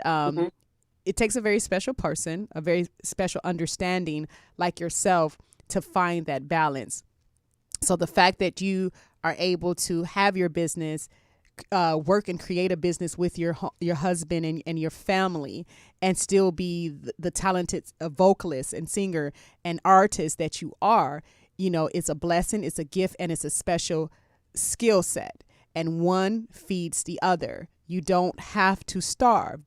it takes a very special person, a very special understanding like yourself to find that balance. So the fact that you are able to have your business, work and create a business with your husband and your family and still be the talented vocalist and singer and artist that you are, you know, it's a blessing, it's a gift, and it's a special skill set. And one feeds the other. You don't have to starve.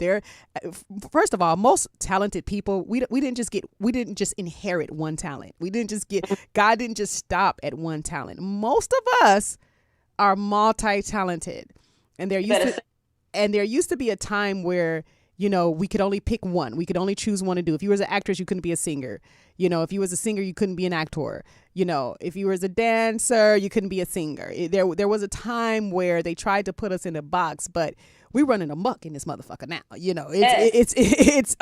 First of all, most talented people, we didn't just inherit one talent. God didn't just stop at one talent. Most of us are multi-talented. And there used to be a time where, you know, we could only pick one. We could only choose one to do. If you was an actress, you couldn't be a singer. You know, if you was a singer, you couldn't be an actor. You know, if you was a dancer, you couldn't be a singer. There was a time where they tried to put us in a box, but we running amok in this motherfucker now. You know, it's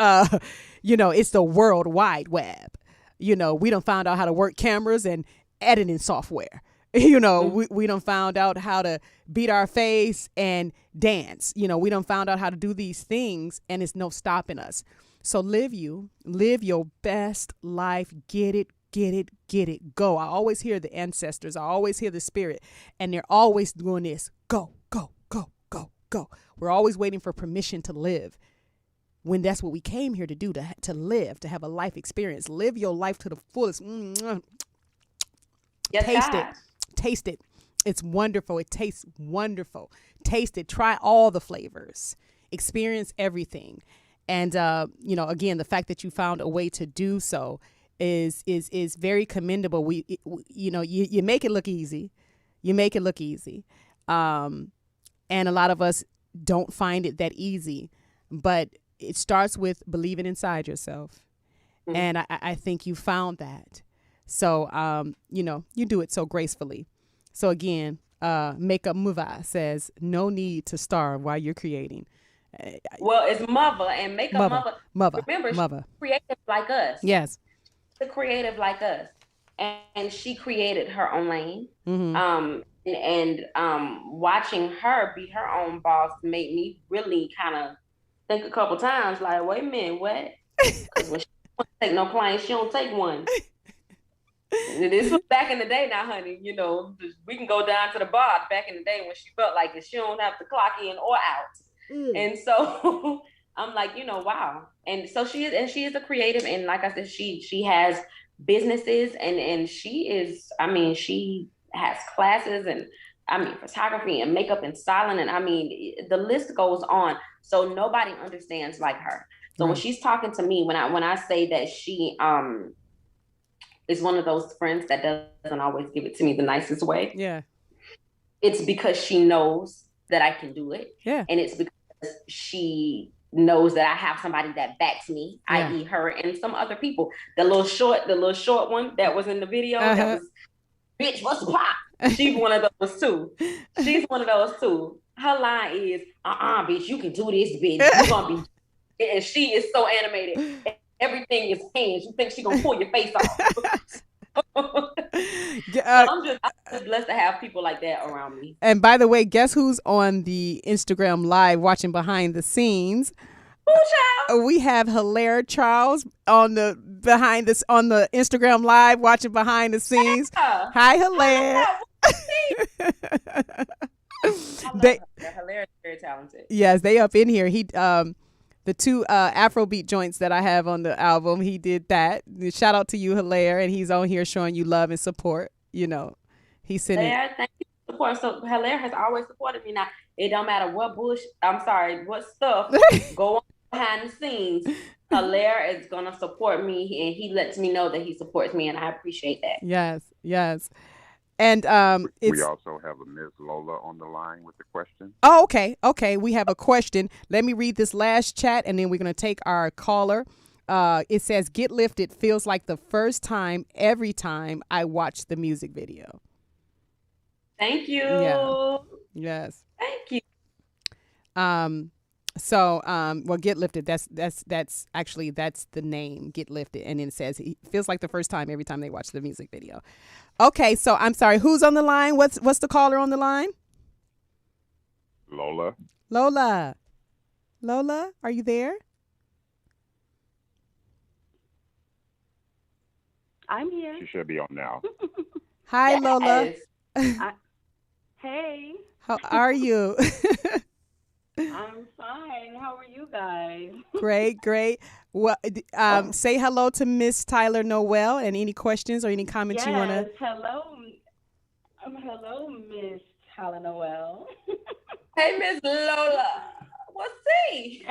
you know, it's the World Wide Web. You know, we done found out how to work cameras and editing software. You know, we done found out how to beat our face and dance. You know, we done found out how to do these things, and it's no stopping us. So live your best life. Get it. Go. I always hear the ancestors. I always hear the spirit, and they're always doing this. Go. We're always waiting for permission to live, when that's what we came here to do, to live, to have a life experience. Live your life to the fullest. Yes, Taste it. It's wonderful. It tastes wonderful. Taste it. Try all the flavors. Experience everything. And, you know, again, the fact that you found a way to do so is very commendable. You know, you make it look easy. And a lot of us don't find it that easy, but it starts with believing inside yourself. And I think you found that. So, you know, you do it so gracefully. So again, Makeup Muva says, no need to starve while you're creating. Well, it's Mother and Makeup Mother. Remember, she's creative like us. Yes. She's creative like us. And she created her own lane. Watching her be her own boss made me really kind of think a couple times, like, wait a minute, what? Because when she don't take no clients, she don't take one. This was back in the day now, honey. You know, we can go down to the bar back in the day when she felt like it. She don't have to clock in or out. And so I'm like, you know, wow. And so she is a creative. And like I said, she has businesses and she is, I mean, she has classes and photography and makeup and styling. And I mean, the list goes on. So nobody understands like her. So when she's talking to me, when I say that she, is one of those friends that doesn't always give it to me the nicest way. Yeah. It's because she knows that I can do it. Yeah. And it's because she knows that I have somebody that backs me, i.e. her and some other people. The little short one that was in the video, that was, bitch, what's pop? She's one of those too. Her line is, bitch, you can do this, bitch. You're gonna be, and she is so animated. Everything is hands. You think she gonna pull your face off? I'm just blessed to have people like that around me. And by the way, guess who's on the Instagram live watching behind the scenes? We have Hilaire Charles on the on the Instagram live watching behind the scenes. Yeah. Hi, Hilaire. They Hilaire is very talented. Yes, they up in here. He the two Afrobeat joints that I have on the album, he did that. Shout out to you, Hilaire, and he's on here showing you love and support. You know, he's sending. Hilaire, thank you for support. So Hilaire has always supported me. Now it don't matter what what stuff go on behind the scenes. Hilaire is gonna support me, and he lets me know that he supports me, and I appreciate that. Yes, yes. And we also have a Miss Lola on the line with the question. Oh, okay. We have a question. Let me read this last chat, and then we're gonna take our caller. It says, "Get Lifted feels like the first time every time I watch the music video." Thank you. Yeah. Yes. Thank you. Well, Get Lifted, that's actually the name, Get Lifted, and then it says it feels like the first time every time they watch the music video. Okay, so I'm sorry, who's on the line? What's the caller on the line? Lola, are you there? I'm here. She should be on now. Hi, Yes. Lola. Hey, How are you? I'm fine. How are you guys? Great. Well, say hello to Miss Tyler Noel, and any questions or any comments you want to. Hello, Miss Tyler Noel. Hey, Miss Lola. What's see?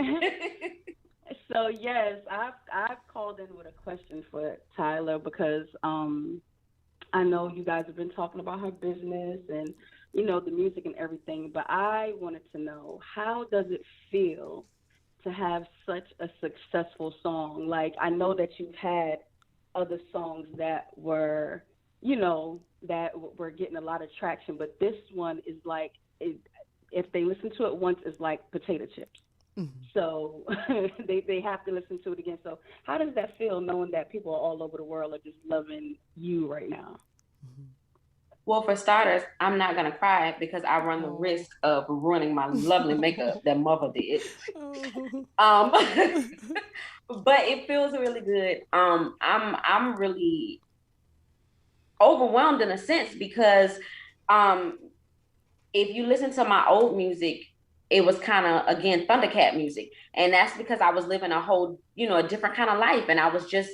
So yes, I've called in with a question for Tyler because I know you guys have been talking about her business and the music and everything, but I wanted to know, how does it feel to have such a successful song? Like, I know that you've had other songs that were, that were getting a lot of traction, but this one is like, if they listen to it once, it's like potato chips. Mm-hmm. So they have to listen to it again. So how does that feel, knowing that people all over the world are just loving you right now? Mm-hmm. Well, for starters, I'm not going to cry because I run the risk of ruining my lovely makeup that mother did. But it feels really good. I'm really overwhelmed in a sense because if you listen to my old music, it was kind of, again, Thundercat music. And that's because I was living a whole, a different kind of life. And I was just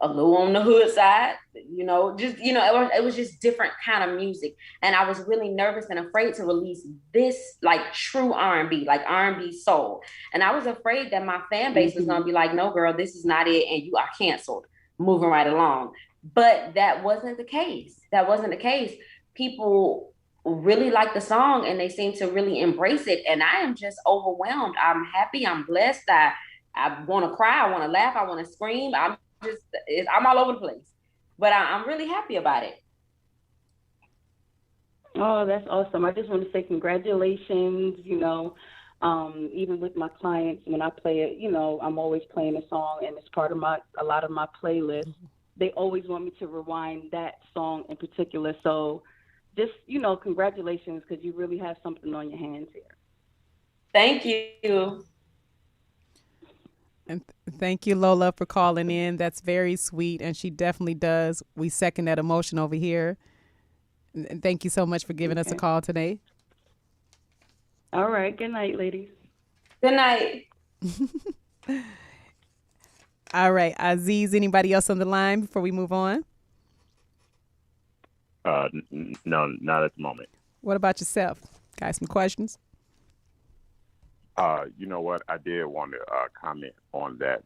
a little on the hood side, it was just different kind of music. And I was really nervous and afraid to release this like true R&B, like R&B soul. And I was afraid that my fan base was going to be like, no, girl, this is not it. And you are canceled, moving right along. But that wasn't the case. People really like the song and they seem to really embrace it. And I am just overwhelmed. I'm happy. I'm blessed. I want to cry. I want to laugh. I want to scream. I'm all over the place, but I'm really happy about it. Oh, that's awesome. I just want to say congratulations. Even with my clients, when I play it, I'm always playing a song and it's part of a lot of my playlists. They always want me to rewind that song in particular. So just, congratulations, because you really have something on your hands here. Thank you. And thank you, Lola, for calling in. That's very sweet, and she definitely does. We second that emotion over here. And thank you so much for giving us a call today. All right. Good night, ladies. Good night. All right. Aziz, anybody else on the line before we move on? No, not at the moment. What about yourself? Got some questions? You know what? I did want to comment on that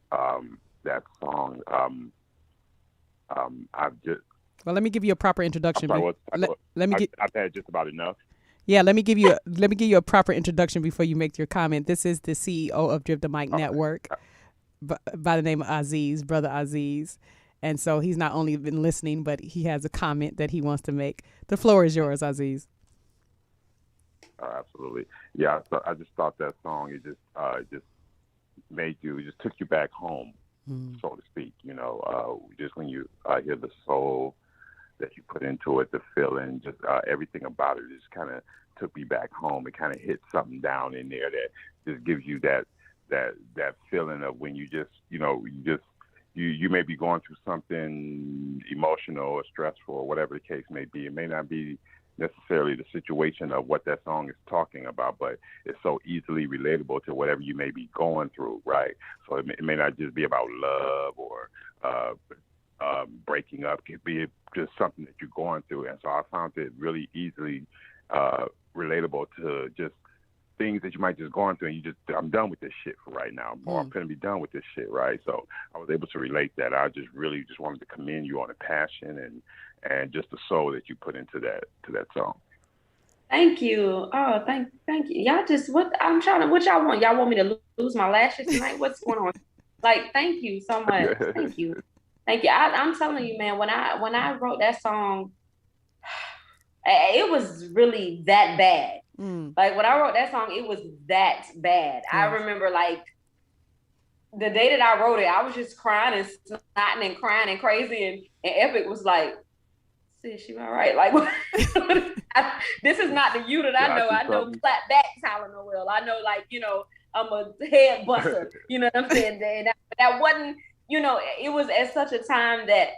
song. Well, let me give you a proper introduction. I've had just about enough. Yeah, let me give you a proper introduction before you make your comment. This is the CEO of Drip the Mic Network, by the name of Aziz, brother Aziz, and so he's not only been listening, but he has a comment that he wants to make. The floor is yours, Aziz. Absolutely. Yeah, so I just thought that song, it just took you back home, so to speak. Just when you hear the soul that you put into it, the feeling, just everything about it just kind of took me back home. It kind of hit something down in there that just gives you that feeling of when you just, you may be going through something emotional or stressful or whatever the case may be. It may not be necessarily the situation of what that song is talking about, but it's so easily relatable to whatever you may be going through, right? So it may not just be about love or breaking up. It could be just something that you're going through. And so I found it really easily relatable to just things that you might just going through, and I'm done with this shit for right now, or I'm going to be done with this shit, right? So I was able to relate that. I just really just wanted to commend you on the passion and just the soul that you put into that song. Thank you. Oh, thank you. Y'all just, what y'all want? Y'all want me to lose my lashes tonight? What's going on? Like, thank you so much. Thank you. Thank you. I'm telling you, man, when I wrote that song, it was really that bad. Like, when I wrote that song, it was that bad. I remember, like, the day that I wrote it, I was just crying and snotting and crying and crazy, and Epic was like, "Sis, you all right?" Like, this is not the you that I know. I know clap back Tyler Noel. I know, like, I'm a head buster. You know what I'm saying? That wasn't, it was at such a time that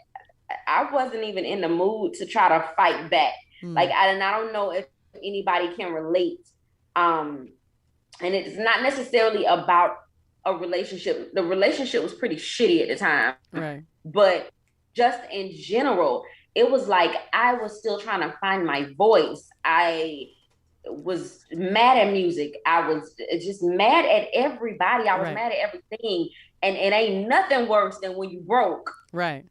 I wasn't even in the mood to try to fight back. Like, I don't know if anybody can relate. And it's not necessarily about a relationship. The relationship was pretty shitty at the time. Right. But just in general, it was like I was still trying to find my voice. I was mad at music. I was just mad at everybody. I was mad at everything. And it ain't nothing worse than when you broke. Right.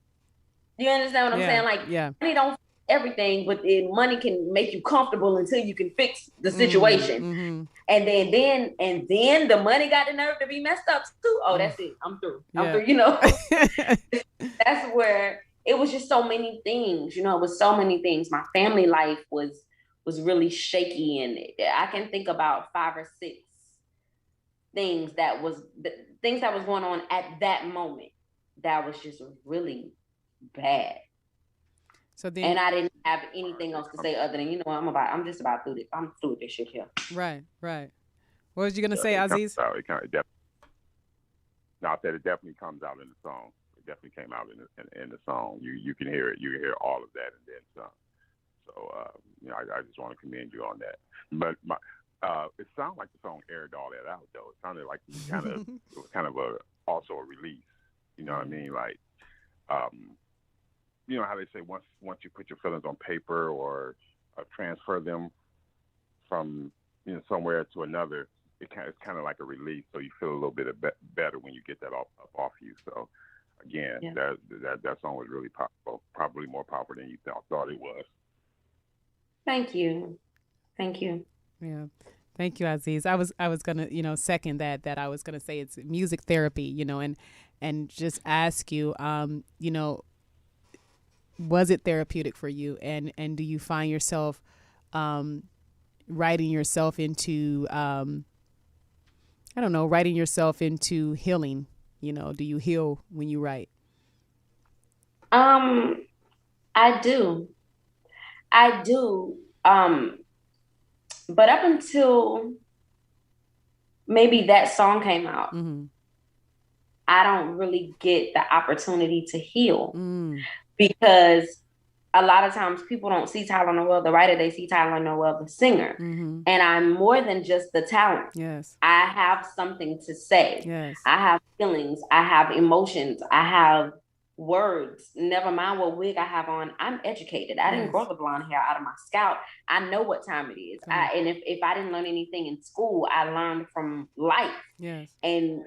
You understand what I'm saying? Like, money don't fix everything, but money can make you comfortable until you can fix the situation. And then the money got the nerve to be messed up too. Oh, that's it. I'm through. I'm through. That's where it was just so many things. It was so many things. My family life was really shaky, and I can think about 5 or 6 things that was going on at that moment that was just really bad. So then, and I didn't have anything else to say other than, I'm just about through it. I'm through with this shit here. Right. What was you gonna say, Aziz? I said it definitely comes out in the song. It definitely came out in the song. You can hear it. You can hear all of that and then some. So I just want to commend you on that. But it sounded like the song aired all that out, though. It sounded like it was kind of also a release. You know what I mean? Like, you know how they say once you put your feelings on paper or transfer them from somewhere to another, it's kind of like a release. So you feel a little bit better when you get that off you. So again, that song was really powerful, probably more powerful than you thought it was. Thank you. Yeah. Thank you, Aziz. I was gonna, second that I was gonna say it's music therapy, and just ask you, was it therapeutic for you? And do you find yourself writing yourself into writing yourself into healing? Do you heal when you write? I do. But up until maybe that song came out, I don't really get the opportunity to heal because a lot of times people don't see Tyler Noel, the writer, they see Tyler Noel, the singer. And I'm more than just the talent. Yes. I have something to say. Yes. I have feelings. I have emotions. I have words. Never mind what wig I have on. I'm educated. I didn't grow the blonde hair out of my scalp. I know what time it is. And if I didn't learn anything in school, I learned from life. Yes. And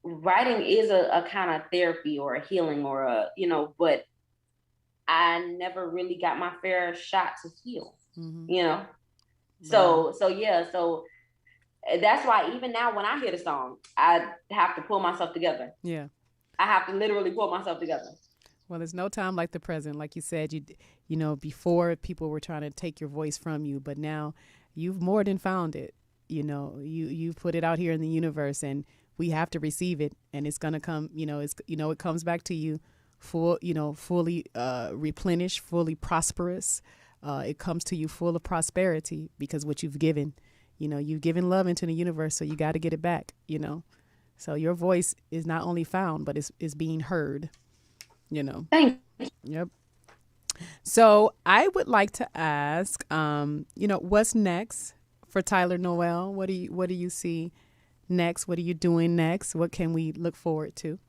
writing is a kind of therapy or a healing or but I never really got my fair shot to heal. So that's why even now when I hear the song, I have to pull myself together. Yeah. I have to literally pull myself together. Well, there's no time like the present. Like you said, before people were trying to take your voice from you, but now you've more than found it. You put it out here in the universe, and we have to receive it, and it's gonna come. It comes back to you fully replenished, fully prosperous. It comes to you full of prosperity because what you've given, you've given love into the universe, so you got to get it back, So your voice is not only found, but it's being heard, Thank Yep. So I would like to ask, what's next for Tyler Noel? What do you see next? What are you doing next? What can we look forward to?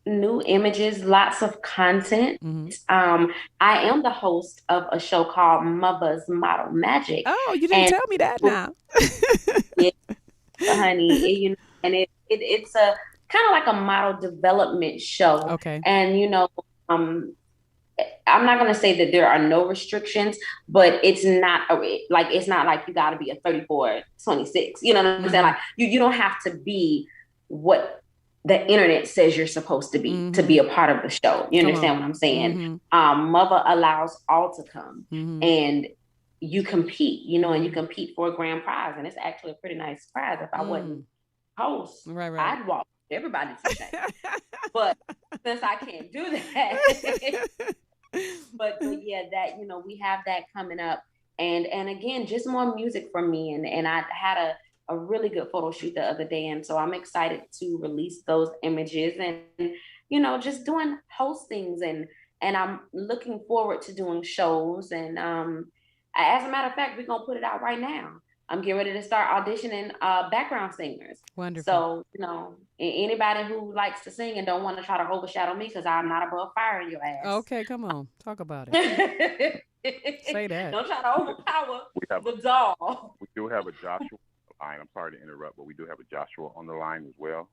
New images, lots of content. I am the host of a show called Mother's Model Magic. Oh, you didn't tell me that now. Yeah, honey, it's a kind of like a model development show. Okay. And I'm not going to say that there are no restrictions, but it's not like you got to be a 34, 26. You know what I'm saying? Like you don't have to be what the internet says you're supposed to be to be a part of the show. You understand what I'm saying? Mother allows all to come and you compete, and you compete for a grand prize. And it's actually a pretty nice prize. If I wasn't host, right. I'd walk everybody to shame. But since I can't do that, but yeah, that, we have that coming up. And again, just more music from me. And I had a really good photo shoot the other day. And so I'm excited to release those images and, just doing hostings and I'm looking forward to doing shows. And as a matter of fact, we're going to put it out right now. I'm getting ready to start auditioning background singers. Wonderful. So, anybody who likes to sing and don't want to try to overshadow me, because I'm not above firing your ass. Okay, come on. Talk about it. Say that. Don't try to overpower the doll. We do have a Joshua line. I'm sorry to interrupt, but we do have a Joshua on the line as well.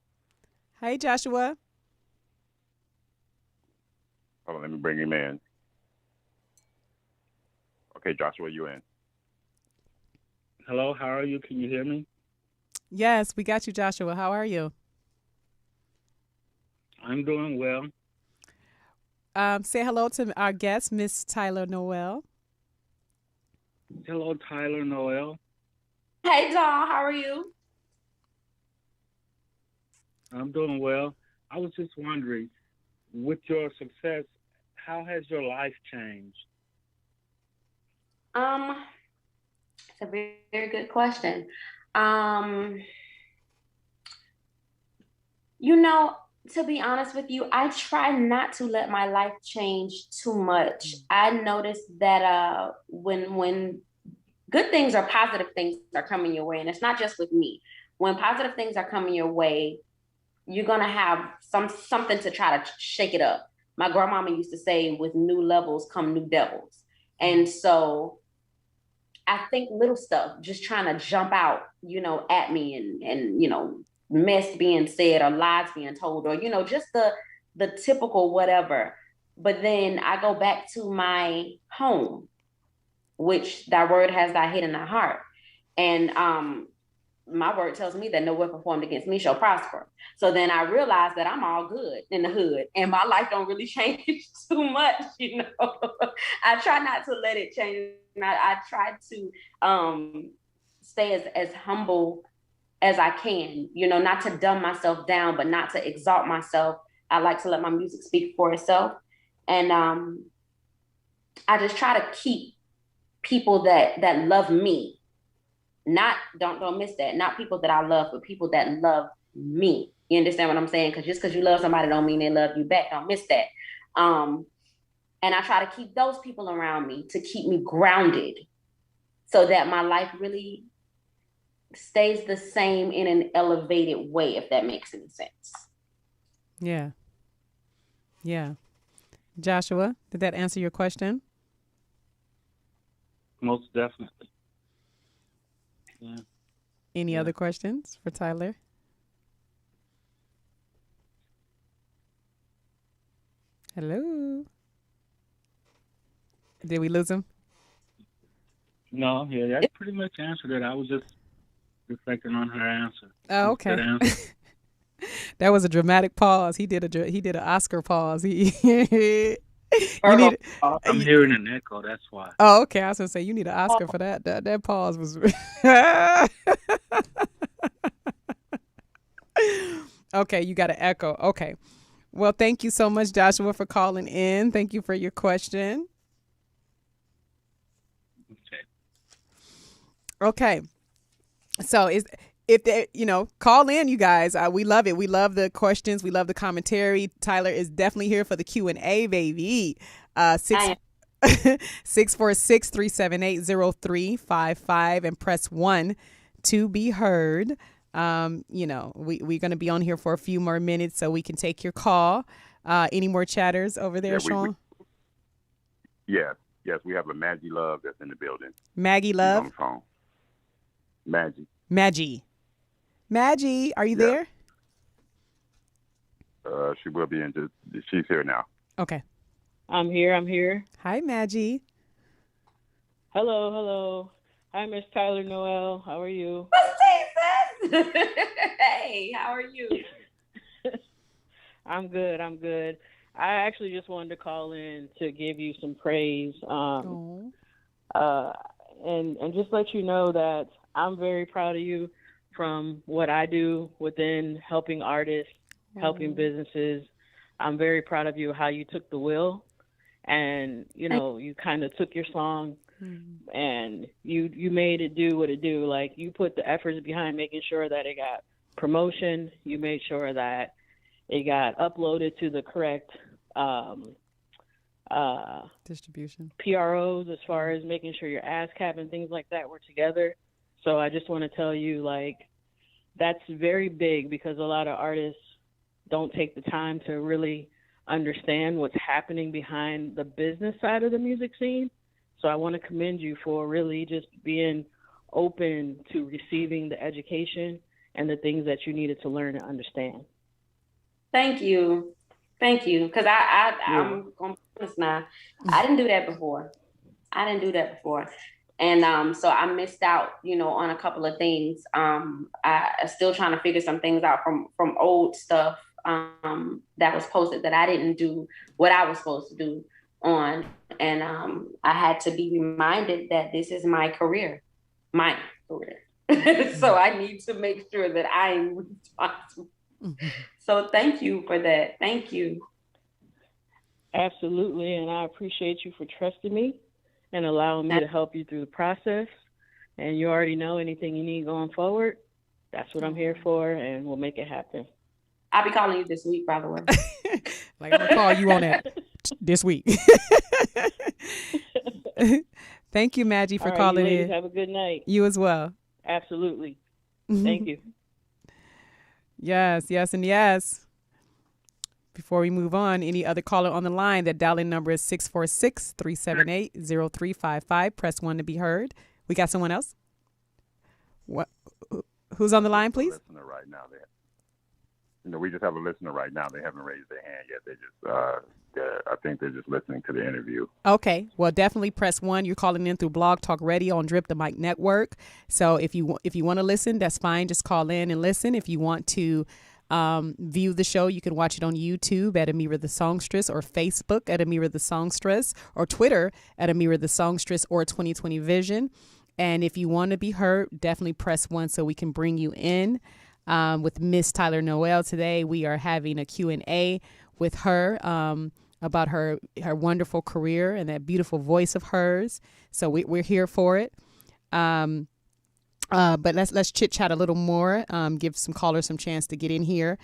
Hey, Joshua. Hold on, let me bring him in. Okay, Joshua, you in. Hello, how are you? Can you hear me? Yes, we got you, Joshua. How are you? I'm doing well. Say hello to our guest, Miss Tyler Noel. Hello, Tyler Noel. Hey, doll. How are you? I'm doing well. I was just wondering, with your success, how has your life changed? It's a very, very good question. To be honest with you, I try not to let my life change too much. I noticed that when good things or positive things are coming your way, and it's not just with me. When positive things are coming your way, you're gonna have something to try to shake it up. My grandmama used to say, with new levels come new devils. And so I think little stuff just trying to jump out, at me and mess being said or lies being told or, just the typical whatever. But then I go back to my home, which thy word has thy hid in thy heart. And my word tells me that no weapon formed against me shall prosper. So then I realize that I'm all good in the hood and my life don't really change too much, I try not to let it change. I try to stay as humble as I can, not to dumb myself down, but not to exalt myself. I like to let my music speak for itself. And I just try to keep people that love me. Don't miss that. Not people that I love, but people that love me. You understand what I'm saying? Because just because you love somebody don't mean they love you back. Don't miss that. And I try to keep those people around me to keep me grounded so that my life really stays the same in an elevated way, if that makes any sense. Yeah. Yeah. Joshua, did that answer your question? Most definitely. Yeah. Any other questions for Tyler? Hello. Did we lose him? No, yeah, that pretty much answered it. I was just reflecting on her answer. Oh, okay. That was a dramatic pause. He did an Oscar pause. I'm hearing an echo. That's why. Oh, okay. I was gonna say you need an Oscar for that. That pause was. Okay, you got an echo. Okay, Well, thank you so much, Joshua, for calling in. Thank you for your question. Okay. So if they, call in, you guys. We love it. We love the questions. We love the commentary. Tyler is definitely here for the Q&A, baby. 646-378-0355 and press 1 to be heard. We're going to be on here for a few more minutes so we can take your call. Any more chatters over there, Sean? Yes, we have a Maggie Love that's in the building. Maggie Love? She's on the phone. Maggie, are you there? She will be she's here now. Okay. I'm here. Hi, Maggie. Hello. Hi, Miss Tyler Noel. How are you? Hey, how are you? I'm good. I actually just wanted to call in to give you some praise. And just let you know that I'm very proud of you from what I do within helping artists, helping businesses. I'm very proud of you how you took the wheel and, you kind of took your song and you made it do what it do. Like, you put the efforts behind making sure that it got promotion. You made sure that it got uploaded to the correct distribution PROs, as far as making sure your ASCAP and things like that were together. So I just want to tell you, like, that's very big, because a lot of artists don't take the time to really understand what's happening behind the business side of the music scene. So I want to commend you for really just being open to receiving the education and the things that you needed to learn and understand. Thank you. Because I'm going to be honest now. I didn't do that before. And so I missed out, on a couple of things. I'm still trying to figure some things out from old stuff that was posted that I didn't do what I was supposed to do on. And I had to be reminded that this is my career. So I need to make sure that I am responsible. So thank you for that. Thank you. Absolutely. And I appreciate you for trusting me and allowing me to help you through the process. And you already know anything you need going forward. That's what I'm here for, and we'll make it happen. I'll be calling you this week, by the way. Like, I'm going to call you on that this week. Thank you, Maggie, for calling in. Have a good night. You as well. Absolutely. Thank you. Yes, and yes. Before we move on, any other caller on the line, that dial-in number is 646-378-0355. Press 1 to be heard. We got someone else? What? Who's on the line, please? Listener right now. We just have a listener right now. They haven't raised their hand yet. They just, I think they're just listening to the interview. Okay. Well, definitely press 1. You're calling in through Blog Talk Radio on Drip the Mic Network. So if you want to listen, that's fine. Just call in and listen. If you want to view the show, you can watch it on YouTube at Ameerah the Songstress, or Facebook at Ameerah the Songstress, or Twitter at Ameerah the Songstress, or 2020 Vision. And if you want to be heard, definitely press 1 so we can bring you in. With Miss Tyler Noel today, we are having a Q&A with her about her wonderful career and that beautiful voice of hers. So we're here for it. But let's chit chat a little more. Give some callers some chance to get in here.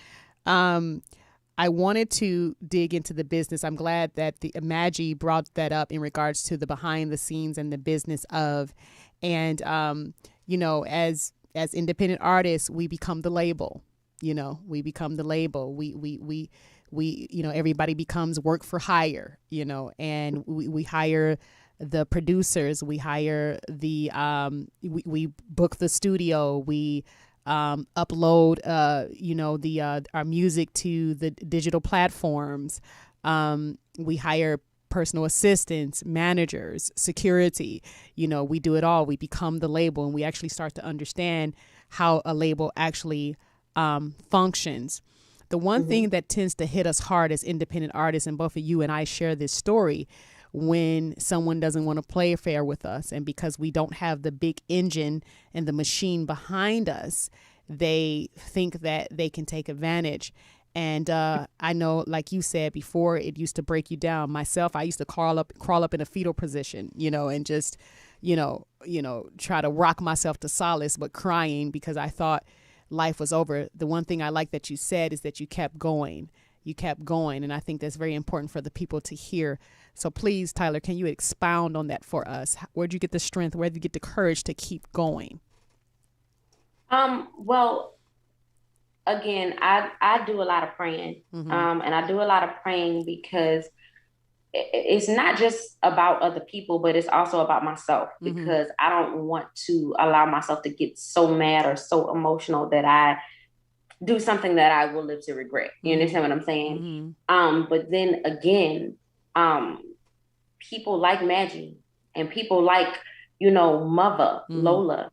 I wanted to dig into the business. I'm glad that the Maggie brought that up in regards to the behind the scenes and the business of, and as independent artists, we become the label. We become the label. We everybody becomes work for hire. And we hire the producers, we hire the we book the studio, we upload our music to the digital platforms, we hire personal assistants, managers, security. We do it all. We become the label, and we actually start to understand how a label actually functions. The one thing that tends to hit us hard as independent artists, and both of you and I share this story, when someone doesn't want to play fair with us, and because we don't have the big engine and the machine behind us, they think that they can take advantage. And I know, like you said before, it used to break you down. Myself, I used to crawl up in a fetal position, and just, try to rock myself to solace, but crying because I thought life was over. The one thing I like that you said is that you kept going. You kept going. And I think that's very important for the people to hear. So please, Tyler, can you expound on that for us? Where'd you get the strength? Where'd you get the courage to keep going? Well, again, I do a lot of praying. Mm-hmm. And I do a lot of praying because it's not just about other people, but it's also about myself, because I don't want to allow myself to get so mad or so emotional that I do something that I will live to regret. You understand what I'm saying? But then again, people like Maggie and people like, Mother, Lola,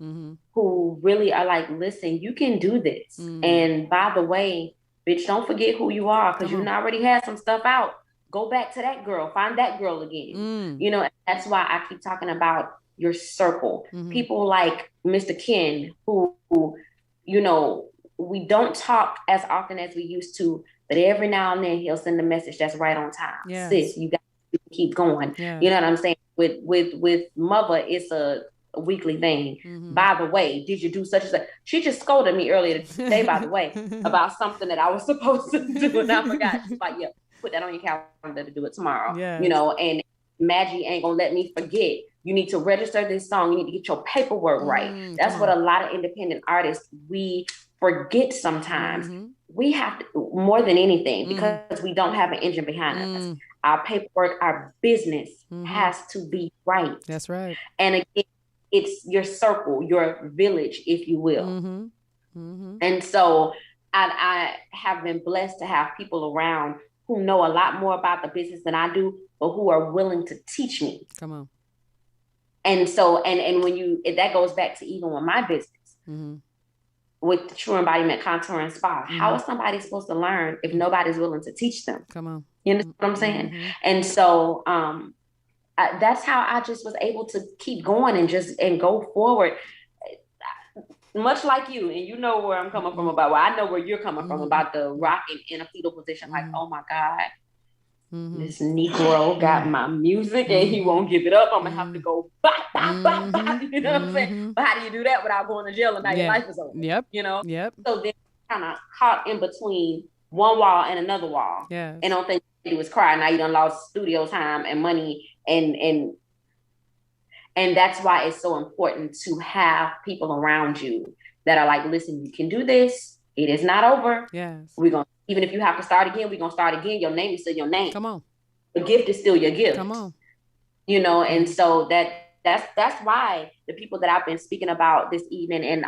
who really are like, listen, you can do this. And by the way, bitch, don't forget who you are, because you already had some stuff out. Go back to that girl, find that girl again. And that's why I keep talking about your circle. People like Mr. Ken, who, we don't talk as often as we used to, but every now and then he'll send a message that's right on time. Yes. Sis, you got to keep going. Yes. You know what I'm saying? With Mother, it's a weekly thing. By the way, did you do such and such? She just scolded me earlier today, by the way, about something that I was supposed to do, and I forgot. She's like, yeah, put that on your calendar to do it tomorrow. Yes. And Maggie ain't gonna let me forget. You need to register this song. You need to get your paperwork right. That's what a lot of independent artists, we forget sometimes. We have to, more than anything, because we don't have an engine behind us. Our paperwork, our business has to be right. That's right. And again, it's your circle, your village, if you will. And so I have been blessed to have people around who know a lot more about the business than I do, but who are willing to teach me. Come on. And so, and when that goes back to even with my business, with the True Embodiment Contour and Spa, how is somebody supposed to learn if nobody's willing to teach them? Come on. You know what I'm saying? And so that's how I just was able to keep going and go forward. Much like you, and you know where I'm coming from about, well, I know where you're coming from about the rocking in a fetal position, like, oh my God, this Negro got my music and he won't give it up. I'm gonna have to go bop, bop, bop, bop. You know what I'm saying? But how do you do that without going to jail and now your life is over? Yep. Yep. So then kind of caught in between one wall and another wall. Yes. And don't think you do is cry. Now you done lost studio time and money and that's why it's so important to have people around you that are like, listen, you can do this. It is not over. Yes. Even if you have to start again, we're going to start again. Your name is still your name. Come on. The gift is still your gift. Come on. And so that's why the people that I've been speaking about this evening, and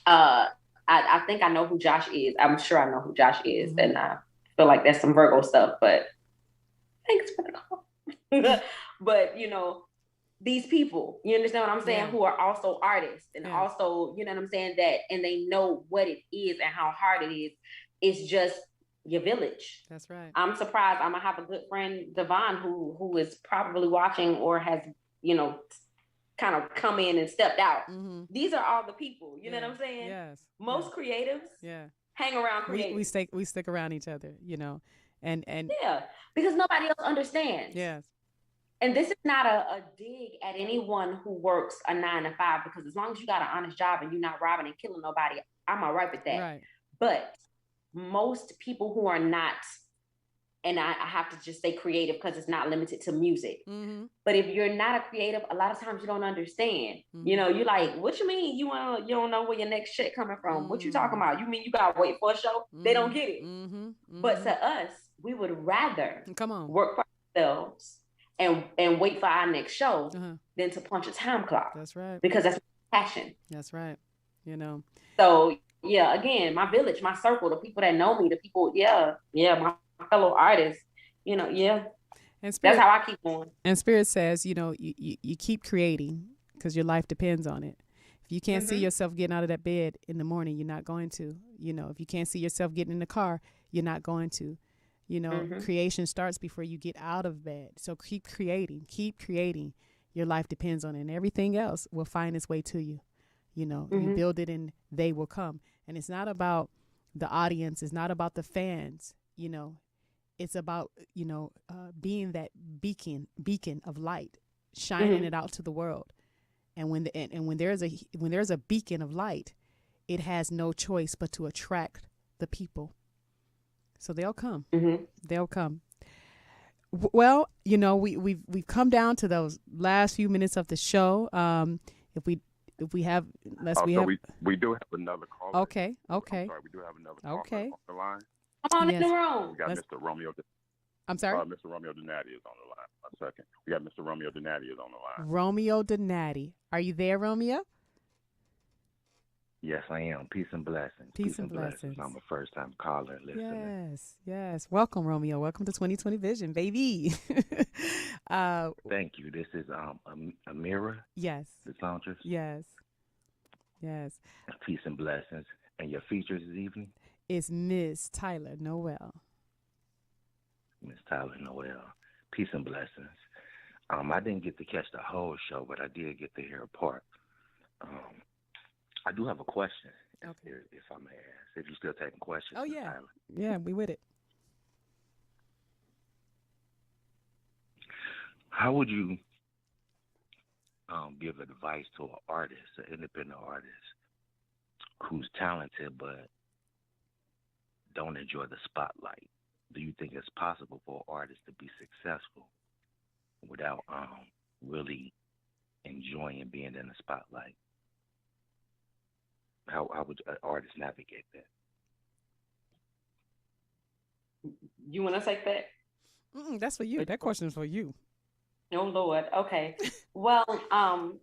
I think I know who Josh is. I'm sure I know who Josh is. And I feel like that's some Virgo stuff, but thanks for the call. But, these people, you understand what I'm saying, who are also artists and also, you know what I'm saying, and they know what it is and how hard it is. It's just your village. That's right. I'm surprised. I'm gonna have a good friend, Devon, who is probably watching or has, kind of come in and stepped out. These are all the people, you know what I'm saying? Yes. Most creatives hang around creatives. We stick around each other, and because nobody else understands. Yes. And this is not a dig at anyone who works a 9 to 5, because as long as you got an honest job and you're not robbing and killing nobody, I'm all right with that. Right. But most people who are not, and I have to just say creative because it's not limited to music. But if you're not a creative, a lot of times you don't understand. You're like, what you mean you don't know where your next check coming from? What you talking about? You mean you gotta wait for a show? They don't get it. But to us, we would rather work for ourselves and wait for our next show than to punch a time clock. That's right. Because that's passion. That's right. So yeah, again, my village, my circle, the people that know me, the people, my fellow artists, and Spirit, that's how I keep going. And Spirit says, you keep creating because your life depends on it. If you can't see yourself getting out of that bed in the morning, you're not going to. If you can't see yourself getting in the car, you're not going to. Creation starts before you get out of bed. So keep creating. Your life depends on it. And everything else will find its way to you. You build it and they will come. And it's not about the audience. It's not about the fans. It's about being that beacon of light, shining it out to the world. And when there's a beacon of light, it has no choice but to attract the people. So they'll come. They'll come. Well, we've come down to those last few minutes of the show. If we have, we do have another caller. Okay. I'm sorry, we do have another caller on the line. Come on in the room. We got Mr. Romeo. I'm sorry? Mr. Romeo Donati is on the line. A second. We got Mr. Romeo Donati is on the line. Romeo Donati. Are you there, Romeo? Yes, I am. Peace and blessings. Peace and blessings. I'm a first-time caller listening. Yes. Welcome, Romeo. Welcome to 2020 Vision, baby. Thank you. This is Ameerah. Yes. The Songtress. Yes. Peace and blessings. And your features this evening? It's Miss Tyler Noel. Miss Tyler Noel. Peace and blessings. I didn't get to catch the whole show, but I did get to hear a part. I do have a question, if I may ask. If you're still taking questions. Oh, yeah. Tyler. Yeah, we with it. How would you give advice to an artist, an independent artist, who's talented but don't enjoy the spotlight? Do you think it's possible for an artist to be successful without really enjoying being in the spotlight? How would an artist navigate that? You want to take that? That's for you. That question is for you. Oh, Lord. Okay. Well, I'm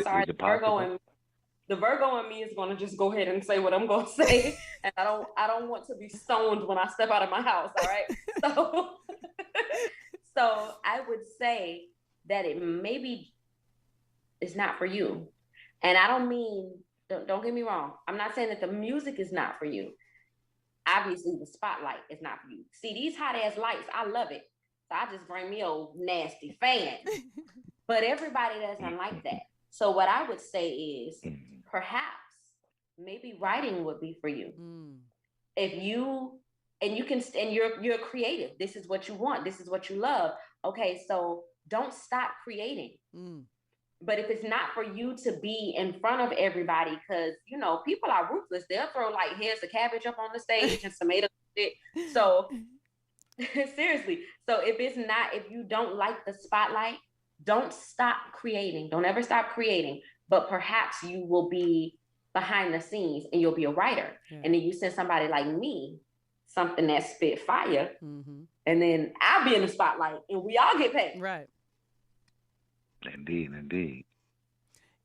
sorry. The Virgo in me is going to just go ahead and say what I'm going to say. And I don't want to be stoned when I step out of my house. All right. So I would say that it maybe is not for you. And I don't mean, don't get me wrong. I'm not saying that the music is not for you. Obviously, the spotlight is not for you. See, these hot ass lights, I love it. So I just bring me old nasty fan. But everybody doesn't like that. So what I would say is perhaps maybe writing would be for you. If you you're creative. This is what you want. This is what you love. Okay, so don't stop creating. But if it's not for you to be in front of everybody, because people are ruthless. They'll throw like heads of cabbage up on the stage and tomatoes and shit. So seriously. So if you don't like the spotlight, don't stop creating. Don't ever stop creating. But perhaps you will be behind the scenes and you'll be a writer. Yeah. And then you send somebody like me something that spit fire, and then I'll be in the spotlight and we all get paid. Right. Indeed.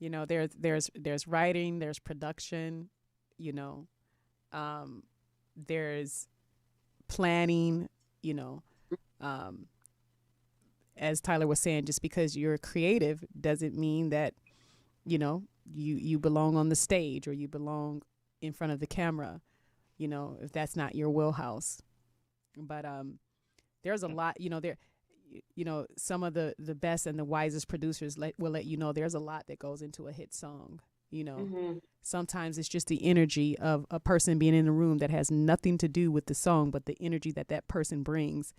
There's writing, there's production, there's planning, as Tyler was saying, just because you're creative doesn't mean that, you belong on the stage or you belong in front of the camera, if that's not your wheelhouse. But there's a lot, some of the best and the wisest producers will let you know there's a lot that goes into a hit song. Sometimes it's just the energy of a person being in a room that has nothing to do with the song, but the energy that person brings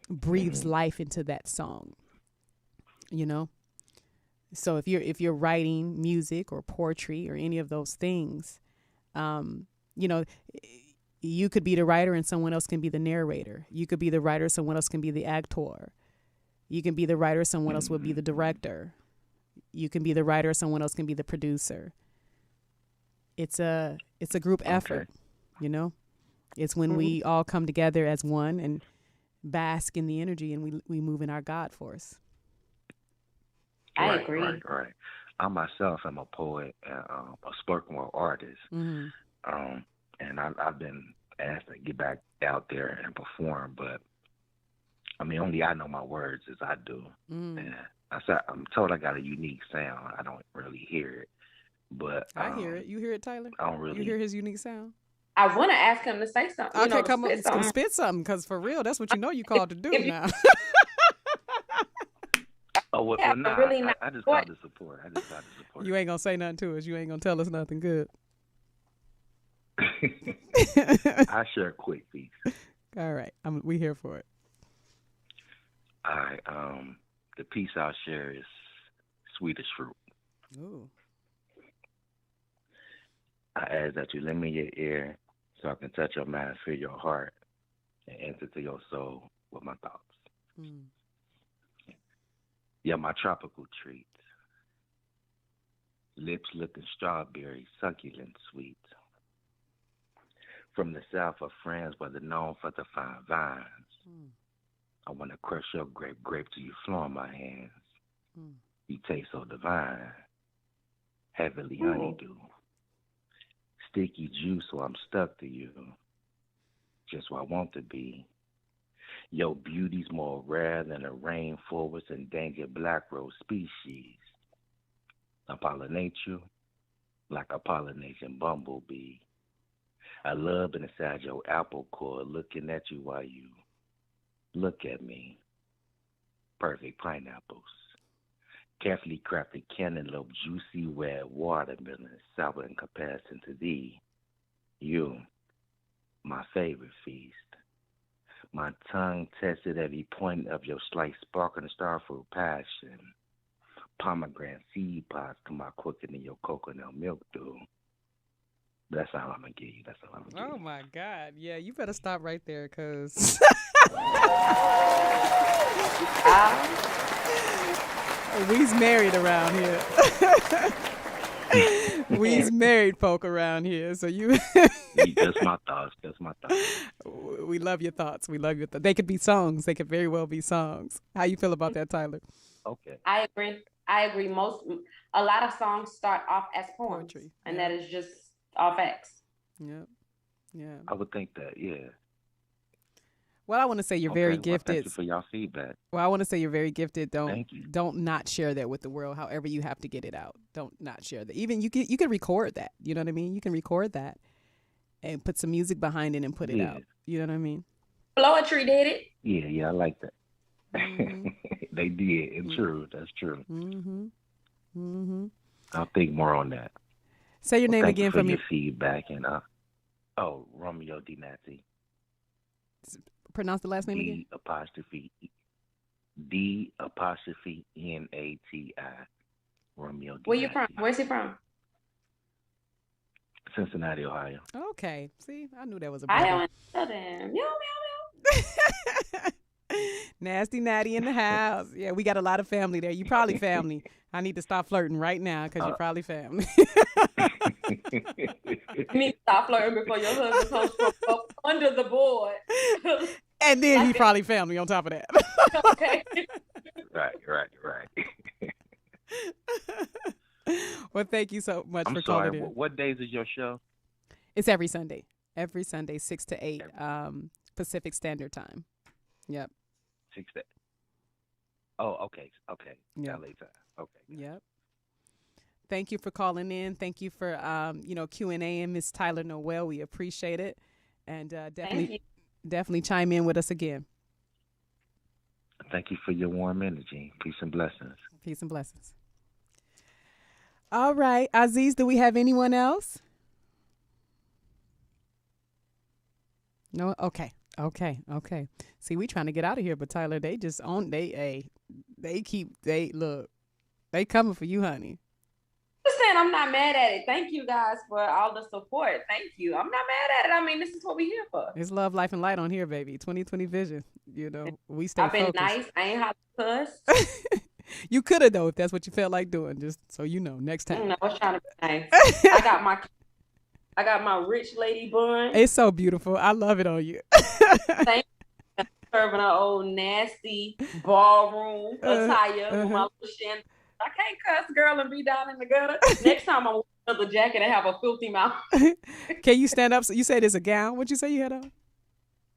breathes life into that song. So if you're writing music or poetry or any of those things, you could be the writer and someone else can be the narrator. You could be the writer, someone else can be the actor. You can be the writer, someone else will be the director. You can be the writer, someone else can be the producer. It's a group effort, It's when we all come together as one and bask in the energy and we move in our God force. I agree. Right. I myself am a poet and a spoken word artist. And I've been asked to get back out there and perform, but only I know my words as I do. And I'm told I got a unique sound. I don't really hear it, but I hear it. You hear it, Tyler? I don't really. You hear his unique sound? I want to ask him to say something. Okay, come on, spit something, because for real, that's what you called to do now. I just got to support. You ain't gonna say nothing to us. You ain't gonna tell us nothing good. I share a quick piece. All right, we here for it. All right. The piece I'll share is Swedish Fruit. Ooh. I ask that you lend me your ear so I can touch your mind, feel your heart, and enter to your soul with my thoughts. Mm. You're my tropical treat. Lips looking strawberry, succulent sweet. From the south of France, where they're known for the fine vines. Mm. I want to crush your grape till you flow in my hands. Mm. You taste so divine, heavenly honeydew. Sticky juice, so I'm stuck to you. Just who I want to be. Your beauty's more rare than a rainforest endangered black rose species. I pollinate you like a pollination bumblebee. I love inside your apple core, looking at you while you look at me. Perfect pineapples. Carefully crafted cantaloupe, juicy red watermelon, sour in comparison to thee. You, my favorite feast. My tongue tested every point of your slight sparkling starfruit passion. Pomegranate seed pods come out quicker than your coconut milk do. That's all I'm going to give you. That's all I'm going to give you. Oh, my God. Yeah, you better stop right there, because... we's married around here. We's married folk around here, so you... That's my thoughts. That's my thoughts. We love your thoughts. We love your thoughts. They could be songs. They could very well be songs. How you feel about that, Tyler? Okay. I agree. A lot of songs start off as poems, Poetry. and Yeah. that is just all facts. Yep. Yeah. I would think that, yeah. Well, I want to say you're very gifted. Thank you for y'all feedback. Well, I want to say you're very gifted. Thank you. Don't not share that with the world. However, you have to get it out. Don't not share that. Even you can record that. You know what I mean? You can record that and put some music behind it and put it out. You know what I mean? Poetry did it. Yeah, I like that. Mm-hmm. They did. It's true. That's true. Mm-hmm. Mm-hmm. I'll think more on that. Say your name again for me. Your feedback and Romeo D. Natty. Pronounce the last name again. D''Nati. Romeo D. Where you from? Where's he from? Cincinnati, Ohio. Okay. See, I knew that was a I brother. don't know them. Yo. Nasty Natty in the house. Yeah, we got a lot of family there. You probably family. I need to stop flirting right now because you're probably family. You need to stop flirting before your husband comes from up under the board. And then he probably family on top of that. Okay. Right. Well, thank you so much for sorry, calling in. What days is your show? It's every Sunday. Every Sunday, 6 to 8 Pacific Standard Time. Yep. 6 to 8. Oh, okay. Yep. LA time. Okay. Yep. Thank you for calling in. Thank you for Q&A and Miss Tyler Noel. We appreciate it. And definitely chime in with us again. Thank you for your warm energy. Peace and blessings. Peace and blessings. All right. Aziz, do we have anyone else? No? Okay. See, we trying to get out of here, but Tyler, they just they coming for you, honey. Just saying, I'm not mad at it. Thank you guys for all the support. Thank you. I'm not mad at it. I mean, this is what we're here for. It's love, life, and light on here, baby. 2020 vision. You know, we stay focused. I've been nice. I ain't have to cuss. You could have, though, if that's what you felt like doing. Just so you know, next time. No, I was trying to be nice. I got my rich lady bun. It's so beautiful. I love it on you. Thank you. Serving an old nasty ballroom attire with my little shin. I can't cuss, girl, and be down in the gutter. Next time I'm wearing another jacket and have a filthy mouth. Can you stand up? So you said it's a gown. What'd you say you had on?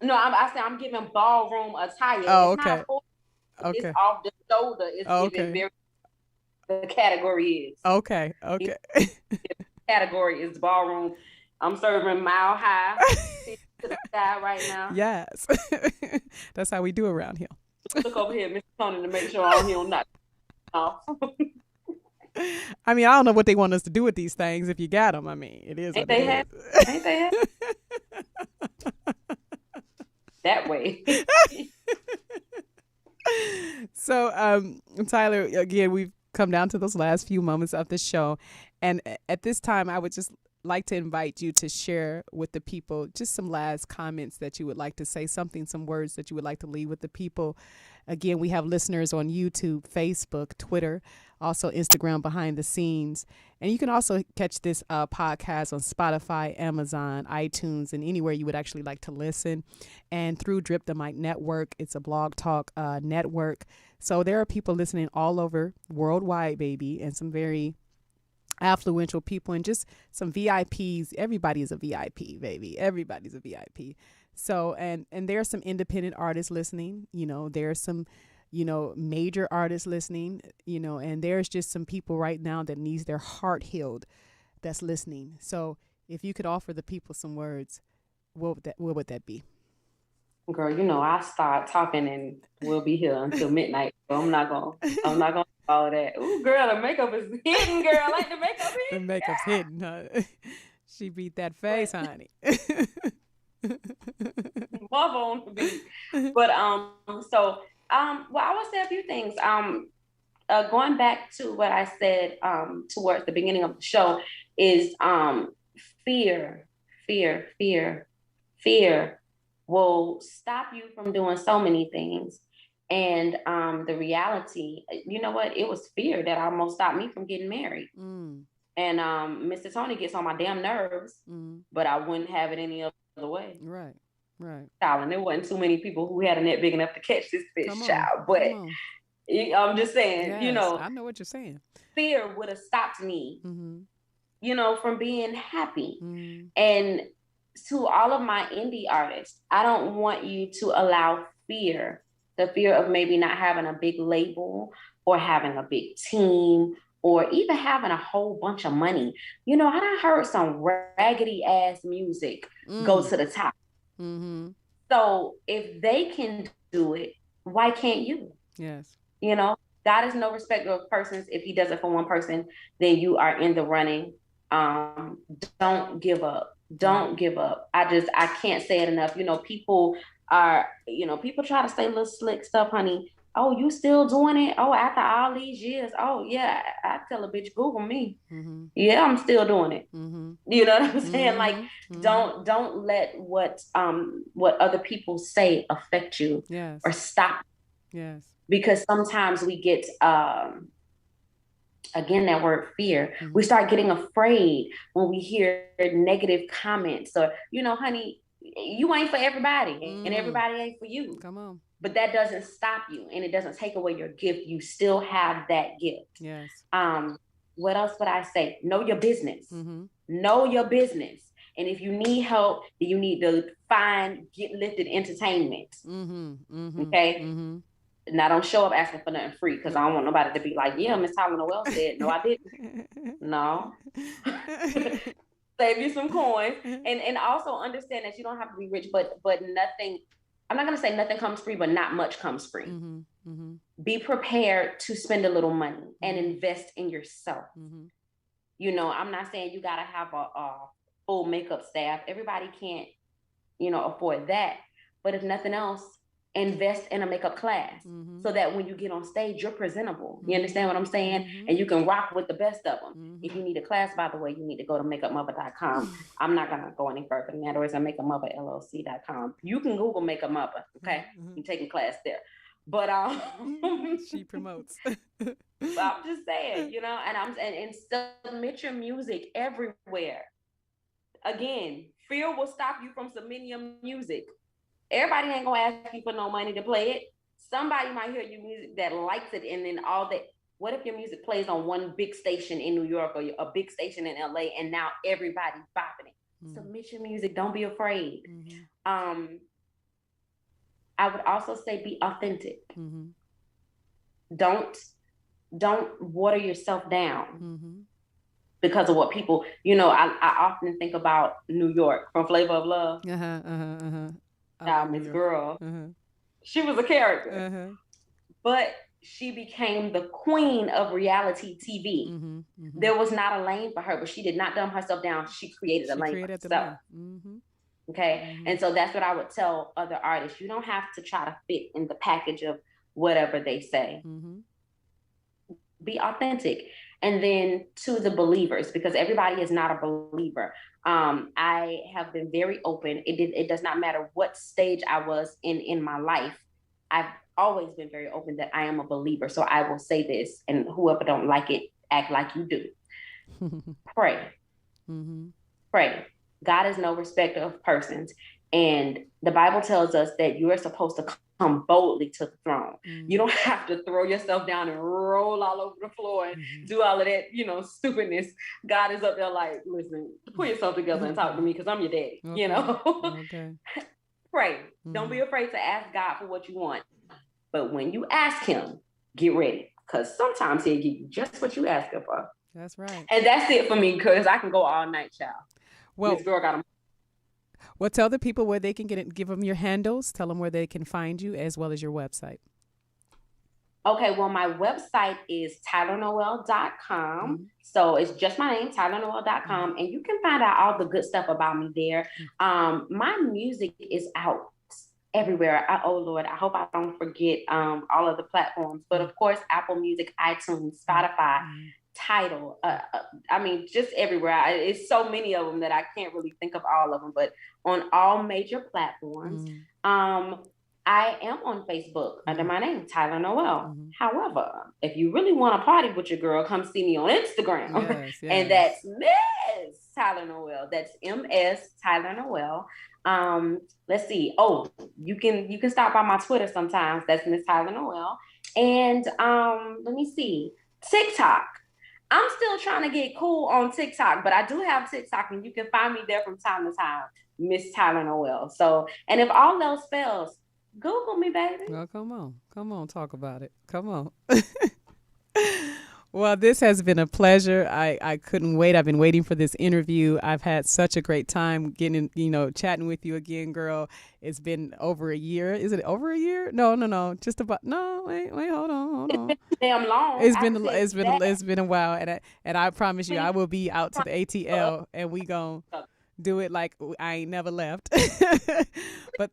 No, I said I'm giving ballroom attire. Oh, it's okay. Not full, Okay. It's off the shoulder. It's giving very. The category is. Okay. The category is ballroom. I'm serving mile high to the sky right now. Yes. That's how we do around here. Look over here, Mr. Tony, to make sure I don't knock off. I mean, I don't know what they want us to do with these things if you got them. I mean, it is. Ain't what they it happy? is. Ain't they happy? that way. So, Tyler, again, we've come down to those last few moments of the show. And at this time, I would just like to invite you to share with the people just some last comments that you would like to say, some words that you would like to leave with the people. Again, we have listeners on YouTube, Facebook, Twitter, also Instagram behind the scenes. And you can also catch this podcast on Spotify, Amazon, iTunes, and anywhere you would actually like to listen. And through Drip the Mic Network, it's a blog talk network. So there are people listening all over worldwide, baby, and some very affluential people and just some VIPs. Everybody is a VIP, baby. Everybody's a VIP. So, and there are some independent artists listening, there are some, major artists listening, and there's just some people right now that needs their heart healed that's listening. So if you could offer the people some words, what would that be? Girl, I start talking and we'll be here until midnight. So I'm not gonna do all of that. Ooh, girl, the makeup is hidden, girl. I like the makeup hidden. The makeup's hidden, huh? She beat that face, honey. Love on the beat. But well, I would say a few things. Going back to what I said towards the beginning of the show is fear will stop you from doing so many things. And the reality, you know what? It was fear that almost stopped me from getting married. And Mr. Tony gets on my damn nerves, but I wouldn't have it any other way. Right. Child, there wasn't too many people who had a net big enough to catch this fish, child. But I'm just saying, yes, I know what you're saying. Fear would have stopped me, from being happy. And to all of my indie artists, I don't want you to allow fear, the fear of maybe not having a big label or having a big team or even having a whole bunch of money. I done heard some raggedy ass music go to the top. So if they can do it, why can't you? Yes. God is no respecter of persons. If he does it for one person, then you are in the running. Don't give up. Don't give up. I can't say it enough. People try to say little slick stuff, honey. Oh, you still doing it? Oh, after all these years? Oh, yeah. I tell a bitch, Google me. Yeah, I'm still doing it. You know what I'm saying? Like, don't let what other people say affect you or stop. Yes. Because sometimes we get again, that word fear, we start getting afraid when we hear negative comments or, honey, you ain't for everybody and everybody ain't for you. Come on. But that doesn't stop you and it doesn't take away your gift. You still have that gift. Yes. What else would I say? Know your business. Know your business. And if you need help, then you need to find Get Lifted Entertainment. Okay? Now, don't show up asking for nothing free because I don't want nobody to be like, yeah, Miss Tyler Noel said, no, I didn't. No. Save you some coins. And also understand that you don't have to be rich, but nothing, I'm not going to say nothing comes free, but not much comes free. Be prepared to spend a little money and invest in yourself. I'm not saying you got to have a full makeup staff. Everybody can't, afford that. But if nothing else, invest in a makeup class so that when you get on stage, you're presentable. You understand what I'm saying? And you can rock with the best of them. If you need a class, by the way, you need to go to makeupmother.com. I'm not going to go any further than that, or it's at makeupmotherllc.com. You can Google Makeup Mother, okay? You're taking class there. But she promotes. I'm just saying, and submit your music everywhere. Again, fear will stop you from submitting your music. Everybody ain't gonna ask you for no money to play it. Somebody might hear your music that likes it, and then all that. What if your music plays on one big station in New York or a big station in LA, and now everybody's bopping it? Submit your music. Don't be afraid. I would also say be authentic. Don't water yourself down because of what people. I often think about New York from Flavor of Love. Miss Girl, she was a character, but she became the queen of reality TV. There was not a lane for her, but she did not dumb herself down. She created a lane for herself. Okay. And so that's what I would tell other artists. You don't have to try to fit in the package of whatever they say. Be authentic. And then to the believers, because everybody is not a believer. I have been very open. It does not matter what stage I was in my life. I've always been very open that I am a believer. So I will say this, and whoever don't like it, act like you do. Pray. Pray. God is no respecter of persons. And the Bible tells us that you are supposed to come boldly to the throne. You don't have to throw yourself down and roll all over the floor and do all of that, stupidness. God is up there like, listen, put yourself together and talk to me because I'm your daddy, Okay. Pray. Don't be afraid to ask God for what you want. But when you ask him, get ready, because sometimes he'll give you just what you ask him for. That's right. And that's it for me, because I can go all night, child. Well, this girl got Well, tell the people where they can get it. Give them your handles. Tell them where they can find you, as well as your website. Okay, well, my website is tylernoel.com. So it's just my name, tylernoel.com. And you can find out all the good stuff about me there. My music is out everywhere. Oh, Lord, I hope I don't forget all of the platforms. But, of course, Apple Music, iTunes, Spotify, Tidal. I mean, just everywhere. It's so many of them that I can't really think of all of them. But on all major platforms. I am on Facebook under my name, Tyler Noel. However, if you really want to party with your girl, come see me on Instagram. Yes. And that's Miss Tyler Noel. That's MS Tyler Noel. Let's see. Oh, you can stop by my Twitter sometimes. That's Miss Tyler Noel. And let me see. TikTok. I'm still trying to get cool on TikTok, but I do have TikTok, and you can find me there from time to time, Miss Tyler Noel. So, and if all else fails, Google me, baby. Well, come on, talk about it. Come on. Well, this has been a pleasure. I couldn't wait. I've been waiting for this interview. I've had such a great time getting, chatting with you again, girl. It's been over a year. Is it over a year? No. Just about. No, wait. Hold on. Damn long. It's been a while, and I promise you, I will be out to the ATL, and we gonna do it like I ain't never left. But.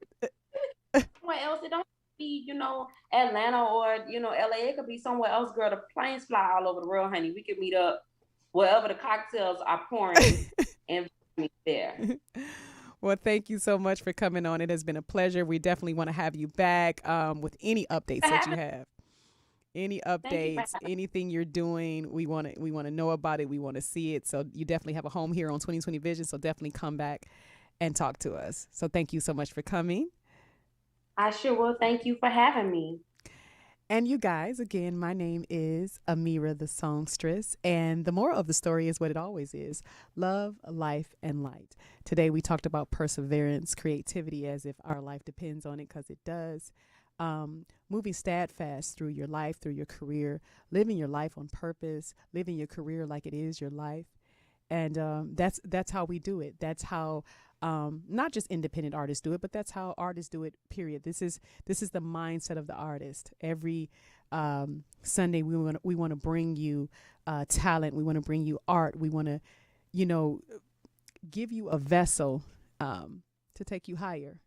Somewhere else, it don't be, Atlanta or, LA. It could be somewhere else, girl. The planes fly all over the world, honey. We could meet up wherever the cocktails are pouring and meet there. Well, thank you so much for coming on. It has been a pleasure. We definitely want to have you back with any updates that you have. Any updates, anything you're doing, we want to know about it. We want to see it. So you definitely have a home here on 2020 Vision. So definitely come back and talk to us. So thank you so much for coming. I sure will. Thank you for having me. And you guys, again, my name is Ameerah the Songstress, and the moral of the story is what it always is: love, life, and light. Today we talked about perseverance, creativity, as if our life depends on it, because it does. Moving steadfast through your life, through your career, living your life on purpose, living your career like it is your life. And that's how we do it. That's how not just independent artists do it, but that's how artists do it, period. This is the mindset of the artist. Every Sunday we want to bring you talent. We want to bring you art. We want to, give you a vessel to take you higher.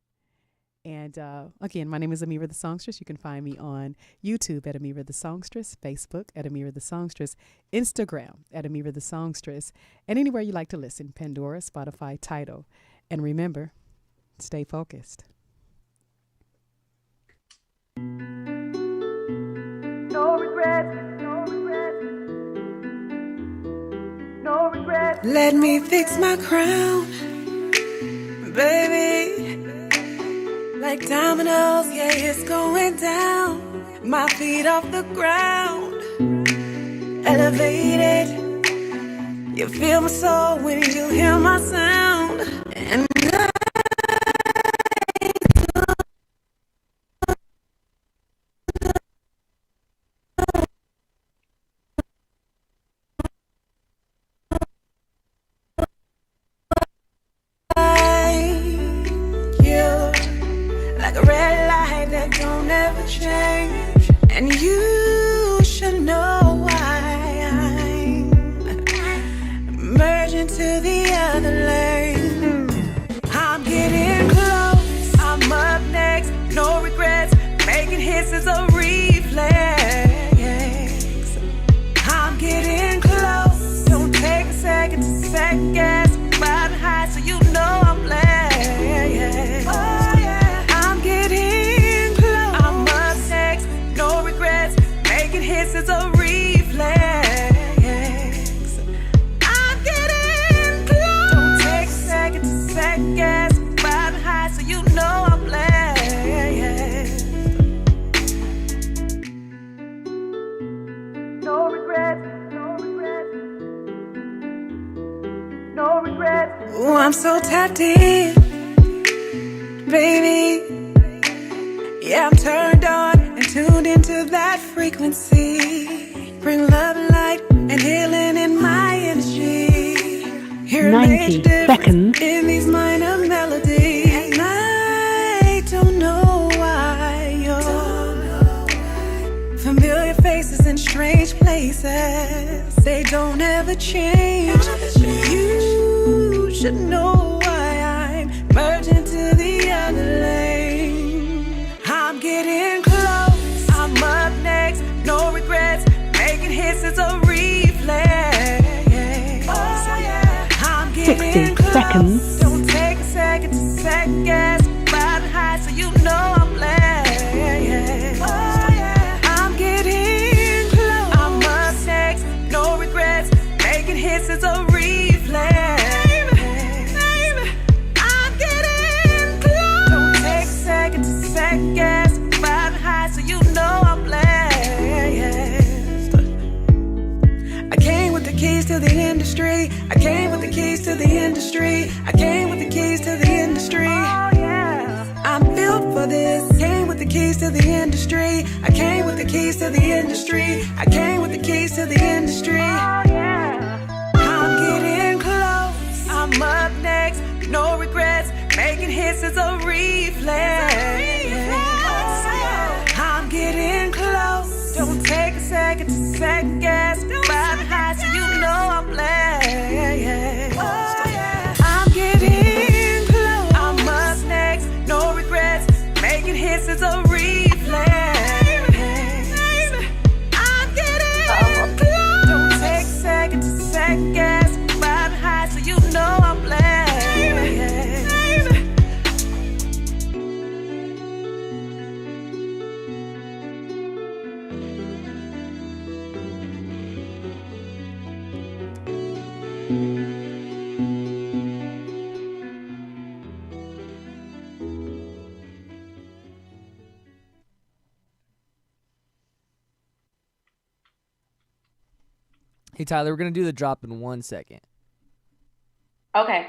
And again, my name is Ameerah the Songstress. You can find me on YouTube at Ameerah the Songstress, Facebook at Ameerah the Songstress, Instagram at Ameerah the Songstress, and anywhere you like to listen: Pandora, Spotify, Tidal. And remember, stay focused. No regrets, no regrets, no regrets. Let me fix my crown, baby. Like dominoes, yeah, it's going down. My feet off the ground, elevated. You feel my soul when you hear my sound. And like a red light that don't ever change. And you should know why I'm merging to the other lane. I'm getting I'm so tapped in, baby. Yeah, I'm turned on and tuned into that frequency. Bring love and light and healing in my energy. Hear a 90 major difference seconds. in these minor melodies. And I don't know why you're familiar faces in strange places. They don't ever change. You should know why I'm merging to the other lane. I'm getting close. I'm up next. No regrets. Making hits is a reflex. Oh, yeah. I'm getting 60 close. seconds. Don't take a second to second guess. Riding high so you know I'm blessed. Oh, yeah. I'm getting close. I'm up next. No regrets. Making hits is a reflex. Baby, I'm getting close. Don't take a second to second guess. Riding high so you know I'm blessed. I came with the keys to the industry. I came with the keys to the industry. I came with the keys to the industry. Oh, yeah. I'm built for this. Came with the keys to the industry. I came with the keys to the industry. I came with the keys to the industry. Oh, yeah. I'm getting close. I'm up next. No regrets. Making hits is a reflex. I'm getting close. Don't take a second to second guess. Riding high so you know I'm blessed. I'm getting close. I'm up next. No regrets. Making hits is a reflex. I'm getting close. Don't take a second to second guess. Riding high so you know I'm blessed. Hey, Tyler, we're going to do the drop in 1 second. Okay.